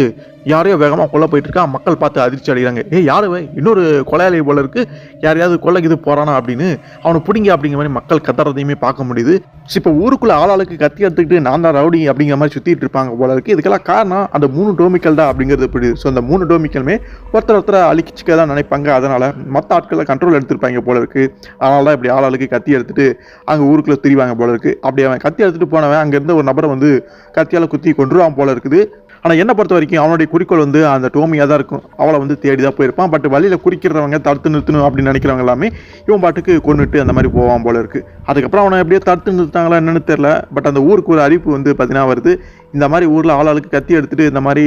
யாரையோ வேகமாக கொல்ல போயிட்டு இருக்கான். மக்கள் பார்த்து அதிர்ச்சி அடைகிறாங்க, யாரு இன்னொரு கொலையாளி போல இருக்கு, யாரையாவது கொல்லைக்கு இது போறானா அப்படின்னு அவனை பிடிங்க அப்படிங்கிற மாதிரி மக்கள் கத்துறதையுமே பார்க்க முடியுது. இப்போ ஊருக்குள்ள ஆளாளுக்கு கத்தி எடுத்துக்கிட்டு நான் தான் ரவுடி அப்படிங்கிற மாதிரி சுற்றிட்டு இருப்பாங்க போல இருக்கு. இதுக்கெல்லாம் காரணம் அந்த 3 டோமிக்கல் தான் அப்படிங்கிறது புரியுது. ஸோ அந்த 3 டோமிக்கலுமே ஒருத்தரை அழிச்சிக்க தான் நினைப்பாங்க. அதனால மற்ற ஆட்களை கண்ட்ரோல் எடுத்துருப்பாங்க போல இருக்கு. அதனால தான் இப்படி ஆளாளுக்கு கத்தி எடுத்துட்டு அங்கே ஊருக்குள்ள திரிவாங்க போல இருக்கு. அப்படி அவன் கத்தி எடுத்துட்டு போனவன் அங்கேருந்து ஒரு நபரை வந்து கத்தியால் குத்தி கொன்றுவான் போல இருக்குது. ஆனால் என்னை பொறுத்த வரைக்கும் அவனுடைய குறிக்கோள் வந்து அந்த டோமியாக தான் இருக்கும். அவளை வந்து தேடி தான் போயிருப்பான். பட் வழியில் குறிக்கிறவங்க தடுத்து நிறுத்தணும் அப்படின்னு நினைக்கிறவங்க எல்லாமே இவன் பாட்டுக்கு கொண்டுட்டு அந்த மாதிரி போவான் போல இருக்கு. அதுக்கப்புறம் அவனை எப்படியோ தடுத்து நிறுத்தாங்களா என்னன்னு தெரியல. பட் அந்த ஊருக்கு ஒரு அறிவிப்பு வந்து பார்த்தீங்கன்னா வருது, இந்த மாதிரி ஊரில் ஆளாளுக்கு கத்தி எடுத்துட்டு இந்த மாதிரி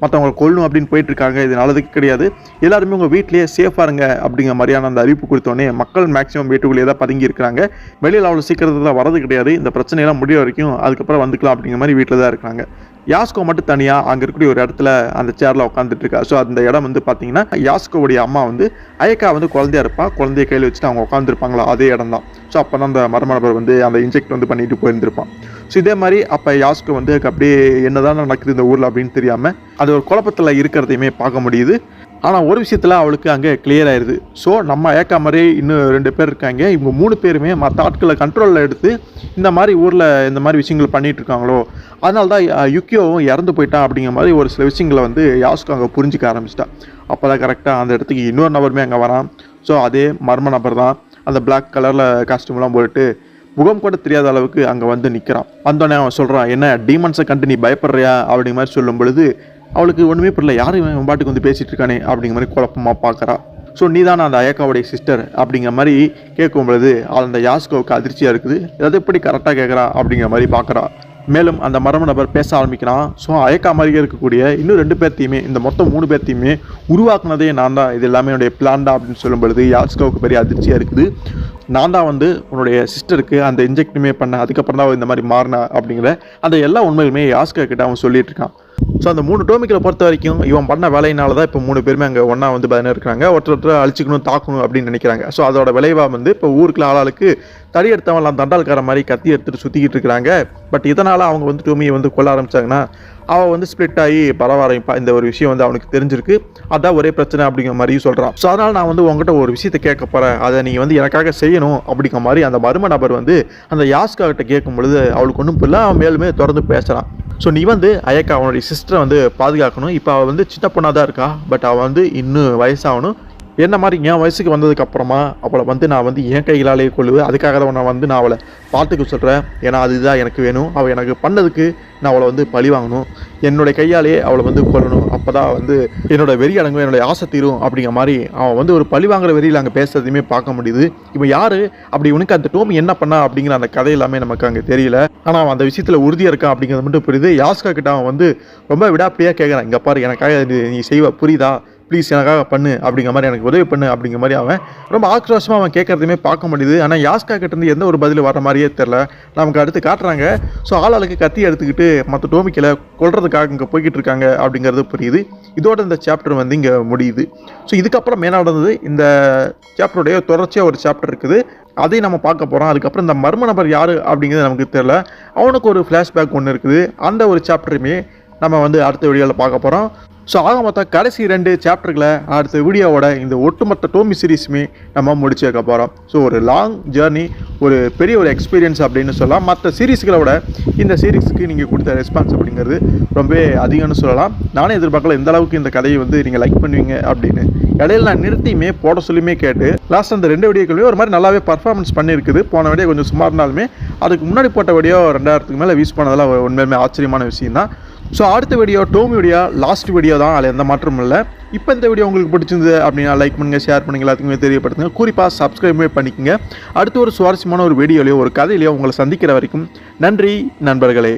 மற்றவங்களை கொல்லணும் அப்படின்னு போயிட்டு இருக்காங்க, இது நல்லதுக்கு கிடையாது, எல்லாருமே உங்கள் வீட்டிலேயே சேஃபாக இருங்க அப்படிங்கிற மாதிரியான அந்த அறிவிப்பு கொடுத்தோடனே மக்கள் மேக்ஸிமம் வீட்டுக்குள்ளேயே தான் பதுங்கி இருக்கிறாங்க. வெளியில் அவ்வளோ சீக்கிரத்தில் வரது கிடையாது. இந்த பிரச்சனையெல்லாம் முடிய வரைக்கும் அதுக்கப்புறம் வந்துக்கலாம் அப்படிங்கிற மாதிரி வீட்டில் தான் இருக்காங்க. யாஸ்கோ மட்டும் தனியாக அங்கே இருக்கக்கூடிய ஒரு இடத்துல அந்த சேரில் உட்காந்துட்டு இருக்கா. ஸோ அந்த இடம் வந்து பார்த்தீங்கன்னா யாஸ்கோவுடைய அம்மா வந்து அயக்கா வந்து குழந்தையா இருப்பா. குழந்தைய கையில் வச்சுட்டு அவங்க உட்காந்துருப்பாங்களா அதே இடம் தான். ஸோ அப்போ தான் அந்த மர்ம நபர் வந்து அந்த இன்ஜெக்ட் வந்து பண்ணிட்டு போயிருந்திருப்பான். ஸோ இதே மாதிரி அப்போ யாஸ்கோ வந்து அப்படியே என்னதான் நடக்குது இந்த ஊரில் அப்படின்னு தெரியாமல் அது ஒரு குழப்பத்தில் இருக்கிறதையுமே பார்க்க முடியுது. ஆனால் ஒரு விஷயத்தில் அவளுக்கு அங்கே கிளியர் ஆயிடுது. ஸோ நம்ம ஏக்கா மாதிரி இன்னும் 2 பேர் இருக்காங்க. இவங்க 3 பேருமே மற்ற ஆட்களை கண்ட்ரோலில் எடுத்து இந்த மாதிரி ஊரில் இந்த மாதிரி விஷயங்கள் பண்ணிகிட்டு இருக்காங்களோ, அதனால தான் யுக்கியோவும் இறந்து போயிட்டான் அப்படிங்கிற மாதிரி ஒரு சில விஷயங்களை வந்து யாஸ்கோ அங்கே புரிஞ்சிக்க ஆரம்பிச்சிட்டா. அப்போ தான் கரெக்டாக அந்த இடத்துக்கு இன்னொரு நபருமே அங்கே வரான். ஸோ அதே மர்ம நபர் தான், அந்த பிளாக் கலரில் காஸ்டியூம்லாம் போட்டு முகம் கூட தெரியாத அளவுக்கு அங்கே வந்து நிற்கிறான். வந்தோடனே அவன் சொல்கிறான், என்ன டீமன்ஸை கண்டு நீ பயப்படுறியா அப்படிங்கிற மாதிரி சொல்லும் பொழுது அவளுக்கு ஒன்றுமே புரியல, யாரும் இவன் பாட்டுக்கு வந்து பேசிகிட்டு இருக்கானே அப்படிங்கிற மாதிரி குழப்பமாக பார்க்குறா. ஸோ நீ தானே அந்த அயக்காவுடைய சிஸ்டர் அப்படிங்கிற மாதிரி கேட்கும் பொழுது அந்த யாஸ்கோவுக்கு அதிர்ச்சியாக இருக்குது. எதை எப்படி கரெக்டாக கேட்குறா அப்படிங்கிற மாதிரி பார்க்குறா. மேலும் அந்த மர்ம நபர் பேச ஆரம்பிக்கிறான். ஸோ அயக்கா மாதிரியே இருக்கக்கூடிய இன்னும் 2 பேர்த்தையுமே, இந்த மொத்தம் 3 பேர்த்தையுமே உருவாக்குனதே நான் தான், இது எல்லாமே என்னுடைய பிளான் தான் அப்படின்னு சொல்லும் பொழுது யாஸ்கோவுக்கு பெரிய அதிர்ச்சியாக இருக்குது. நான் தான் வந்து உன்னுடைய சிஸ்டருக்கு அந்த இன்ஜெக்டுமே பண்ணேன், அதுக்கப்புறம் தான் இந்த மாதிரி மாறினா அப்படிங்கிற அந்த எல்லா உண்மையுமே யாஸ்கோ கிட்ட அவன் சொல்லிட்டு இருக்கான். ஸோ அந்த 3 டோமிக்களை பொறுத்த வரைக்கும் இவன் பண்ண வேலையினால தான் இப்போ 3 பேருமே அங்கே ஒன்றா வந்து பதினேறு இருக்கிறாங்க. ஒருத்தர் அழிச்சிக்கணும், தாக்கணும் அப்படின்னு நினைக்கிறாங்க. ஸோ அதோட விளைவாக வந்து இப்போ ஊருக்குள்ள ஆளாளுக்கு தடி எடுத்தவங்களாம் தண்டால்கார மாதிரி கத்தி எடுத்துகிட்டு சுற்றிக்கிட்டு இருக்கிறாங்க. பட் இதனால் அவங்க வந்து டோமியை வந்து கொல்ல ஆரம்பித்தாங்கன்னா அவள் வந்து ஸ்ப்ளிட் ஆகி பரவ ஆரம்பிப்பா. இந்த ஒரு விஷயம் வந்து அவனுக்கு தெரிஞ்சிருக்கு, அதான் ஒரே பிரச்சனை அப்படிங்கிற மாதிரியும் சொல்கிறான். ஸோ அதனால் நான் வந்து உங்ககிட்ட ஒரு விஷயத்தை கேட்க போகிறேன், அதை நீங்கள் வந்து எனக்காக செய்யணும் அப்படிங்கிற மாதிரி அந்த மர்ம நபர் வந்து அந்த யாஸ்கா கிட்ட கேட்கும் பொழுது அவளுக்கு ஒன்றும் புரியல. அவன் மேலுமே தொடர்ந்து பேசுகிறான். ஸோ நீ வந்து அயக்கா அவனுடைய சிஸ்டரை வந்து பாதுகாக்கணும். இப்போ அவள் வந்து சின்ன பொண்ணாக தான் இருக்கா, பட் அவள் வந்து இன்னும் வயசாகணும். என்ன மாதிரி என் வயசுக்கு வந்ததுக்கப்புறமா அவளை வந்து நான் வந்து என் கைகளாலேயே கொள்ளுவேன். அதுக்காக தான் நான் அவளை பார்த்துக்க சொல்கிறேன். ஏன்னா அதுதான் எனக்கு வேணும். அவள் எனக்கு பண்ணதுக்கு நான் அவளை வந்து பழி வாங்கணும், என்னுடைய கையாலேயே அவளை வந்து கொல்லணும். அப்போ தான் வந்து என்னோட வெறி அடங்கும், என்னுடைய ஆசை தீரும் அப்படிங்கிற மாதிரி அவன் வந்து ஒரு பழி வாங்குற வெறியில் அங்கே பேசுறதையுமே பார்க்க முடியுது. இப்போ யார் அப்படி உனக்கு அந்த டோமி என்ன பண்ணா அப்படிங்கிற அந்த கதை எல்லாமே நமக்கு அங்கே தெரியல. ஆனால் அவன் அந்த விஷயத்தில் உறுதியாக இருக்கான் அப்படிங்கிறது மட்டும் புரியுது. யாஸ்கா கிட்ட அவன் வந்து ரொம்ப விடாப்பியாக கேட்குறான், இங்கே பாரு எனக்காக நீ செய்வ புரியுதா, ப்ளீஸ் எனக்காக பண்ணு அப்படிங்கிற மாதிரி, எனக்கு உதவி பண்ணு அப்படிங்கிற மாதிரி அவன் ரொம்ப ஆக்ரோஷமாக அவன் கேட்குறதுமே பார்க்க முடியுது. ஆனால் யாஸ்கா கிட்டேருந்து எந்த ஒரு பதில் வர மாதிரியே தெரில. நமக்கு அடுத்து காட்டுறாங்க. ஸோ ஆளாளுக்கு கத்தி எடுத்துக்கிட்டு மற்ற டோமிக்களை கொல்றதுக்காக இங்கே போய்கிட்டு இருக்காங்க அப்படிங்கிறது புரியுது. இதோட இந்த சாப்டர் வந்து இங்கே முடியுது. ஸோ இதுக்கப்புறம் என்ன நடந்தது, இந்த சாப்டருடைய தொடர்ச்சியாக ஒரு சாப்டர் இருக்குது, அதையும் நம்ம பார்க்க போகிறோம். அதுக்கப்புறம் இந்த மர்ம நபர் யார் அப்படிங்கிறது நமக்கு தெரில. அவனுக்கு ஒரு ஃப்ளாஷ்பேக் ஒன்று இருக்குது. அந்த ஒரு சாப்டருமே நம்ம வந்து அடுத்த வீடியோவில் பார்க்க போகிறோம். ஸோ ஆக மொத்தம் கடைசி 2 சாப்டர்களை அடுத்த வீடியோவோட இந்த ஒட்டுமொத்த டோமி சீரீஸுமே நம்ம முடிச்சு வைக்க போகிறோம். ஸோ ஒரு லாங் ஜேர்னி, ஒரு பெரிய ஒரு எக்ஸ்பீரியன்ஸ் அப்படின்னு சொல்லலாம். மற்ற சீரீஸ்களை விட இந்த சீரீஸுக்கு நீங்கள் கொடுத்த ரெஸ்பான்ஸ் அப்படிங்கிறது ரொம்ப அதிகம்னு சொல்லலாம். நானே எதிர்பார்க்கல இந்த அளவுக்கு இந்த கதையை வந்து நீங்கள் லைக் பண்ணுவீங்க அப்படின்னு. இடையில நான் நிறுத்தியுமே போட சொல்லியுமே கேட்டு லாஸ்ட் அந்த 2 வீடியோக்குள்ளேயே ஒரு மாதிரி நல்லாவே பர்ஃபார்மன்ஸ் பண்ணியிருக்குது. போன வீடியோ கொஞ்சம் சுமார் இருந்தாலுமே அதுக்கு முன்னாடி போட்ட வீடியோ 2000க்கு மேலே வியூஸ் பண்ணதெல்லாம் உண்மையுமே ஆச்சரியமான விஷயம் தான். ஸோ அடுத்த வீடியோ டோமி வீடியோ லாஸ்ட் வீடியோ தான், அதில் எந்த மாற்றமும் இல்லை. இப்போ இந்த வீடியோ உங்களுக்கு பிடிச்சிருந்து அப்படின்னா லைக் பண்ணுங்கள், ஷேர் பண்ணுங்கள், எல்லாத்துக்குமே தெரியப்படுத்துங்க. குறிப்பாக சப்ஸ்கிரைபே பண்ணிக்கோங்க. அடுத்து ஒரு சுவாரஸ்யமான ஒரு வீடியோலையோ ஒரு கதையிலையோ உங்களை சந்திக்கிற வரைக்கும் நன்றி நண்பர்களே.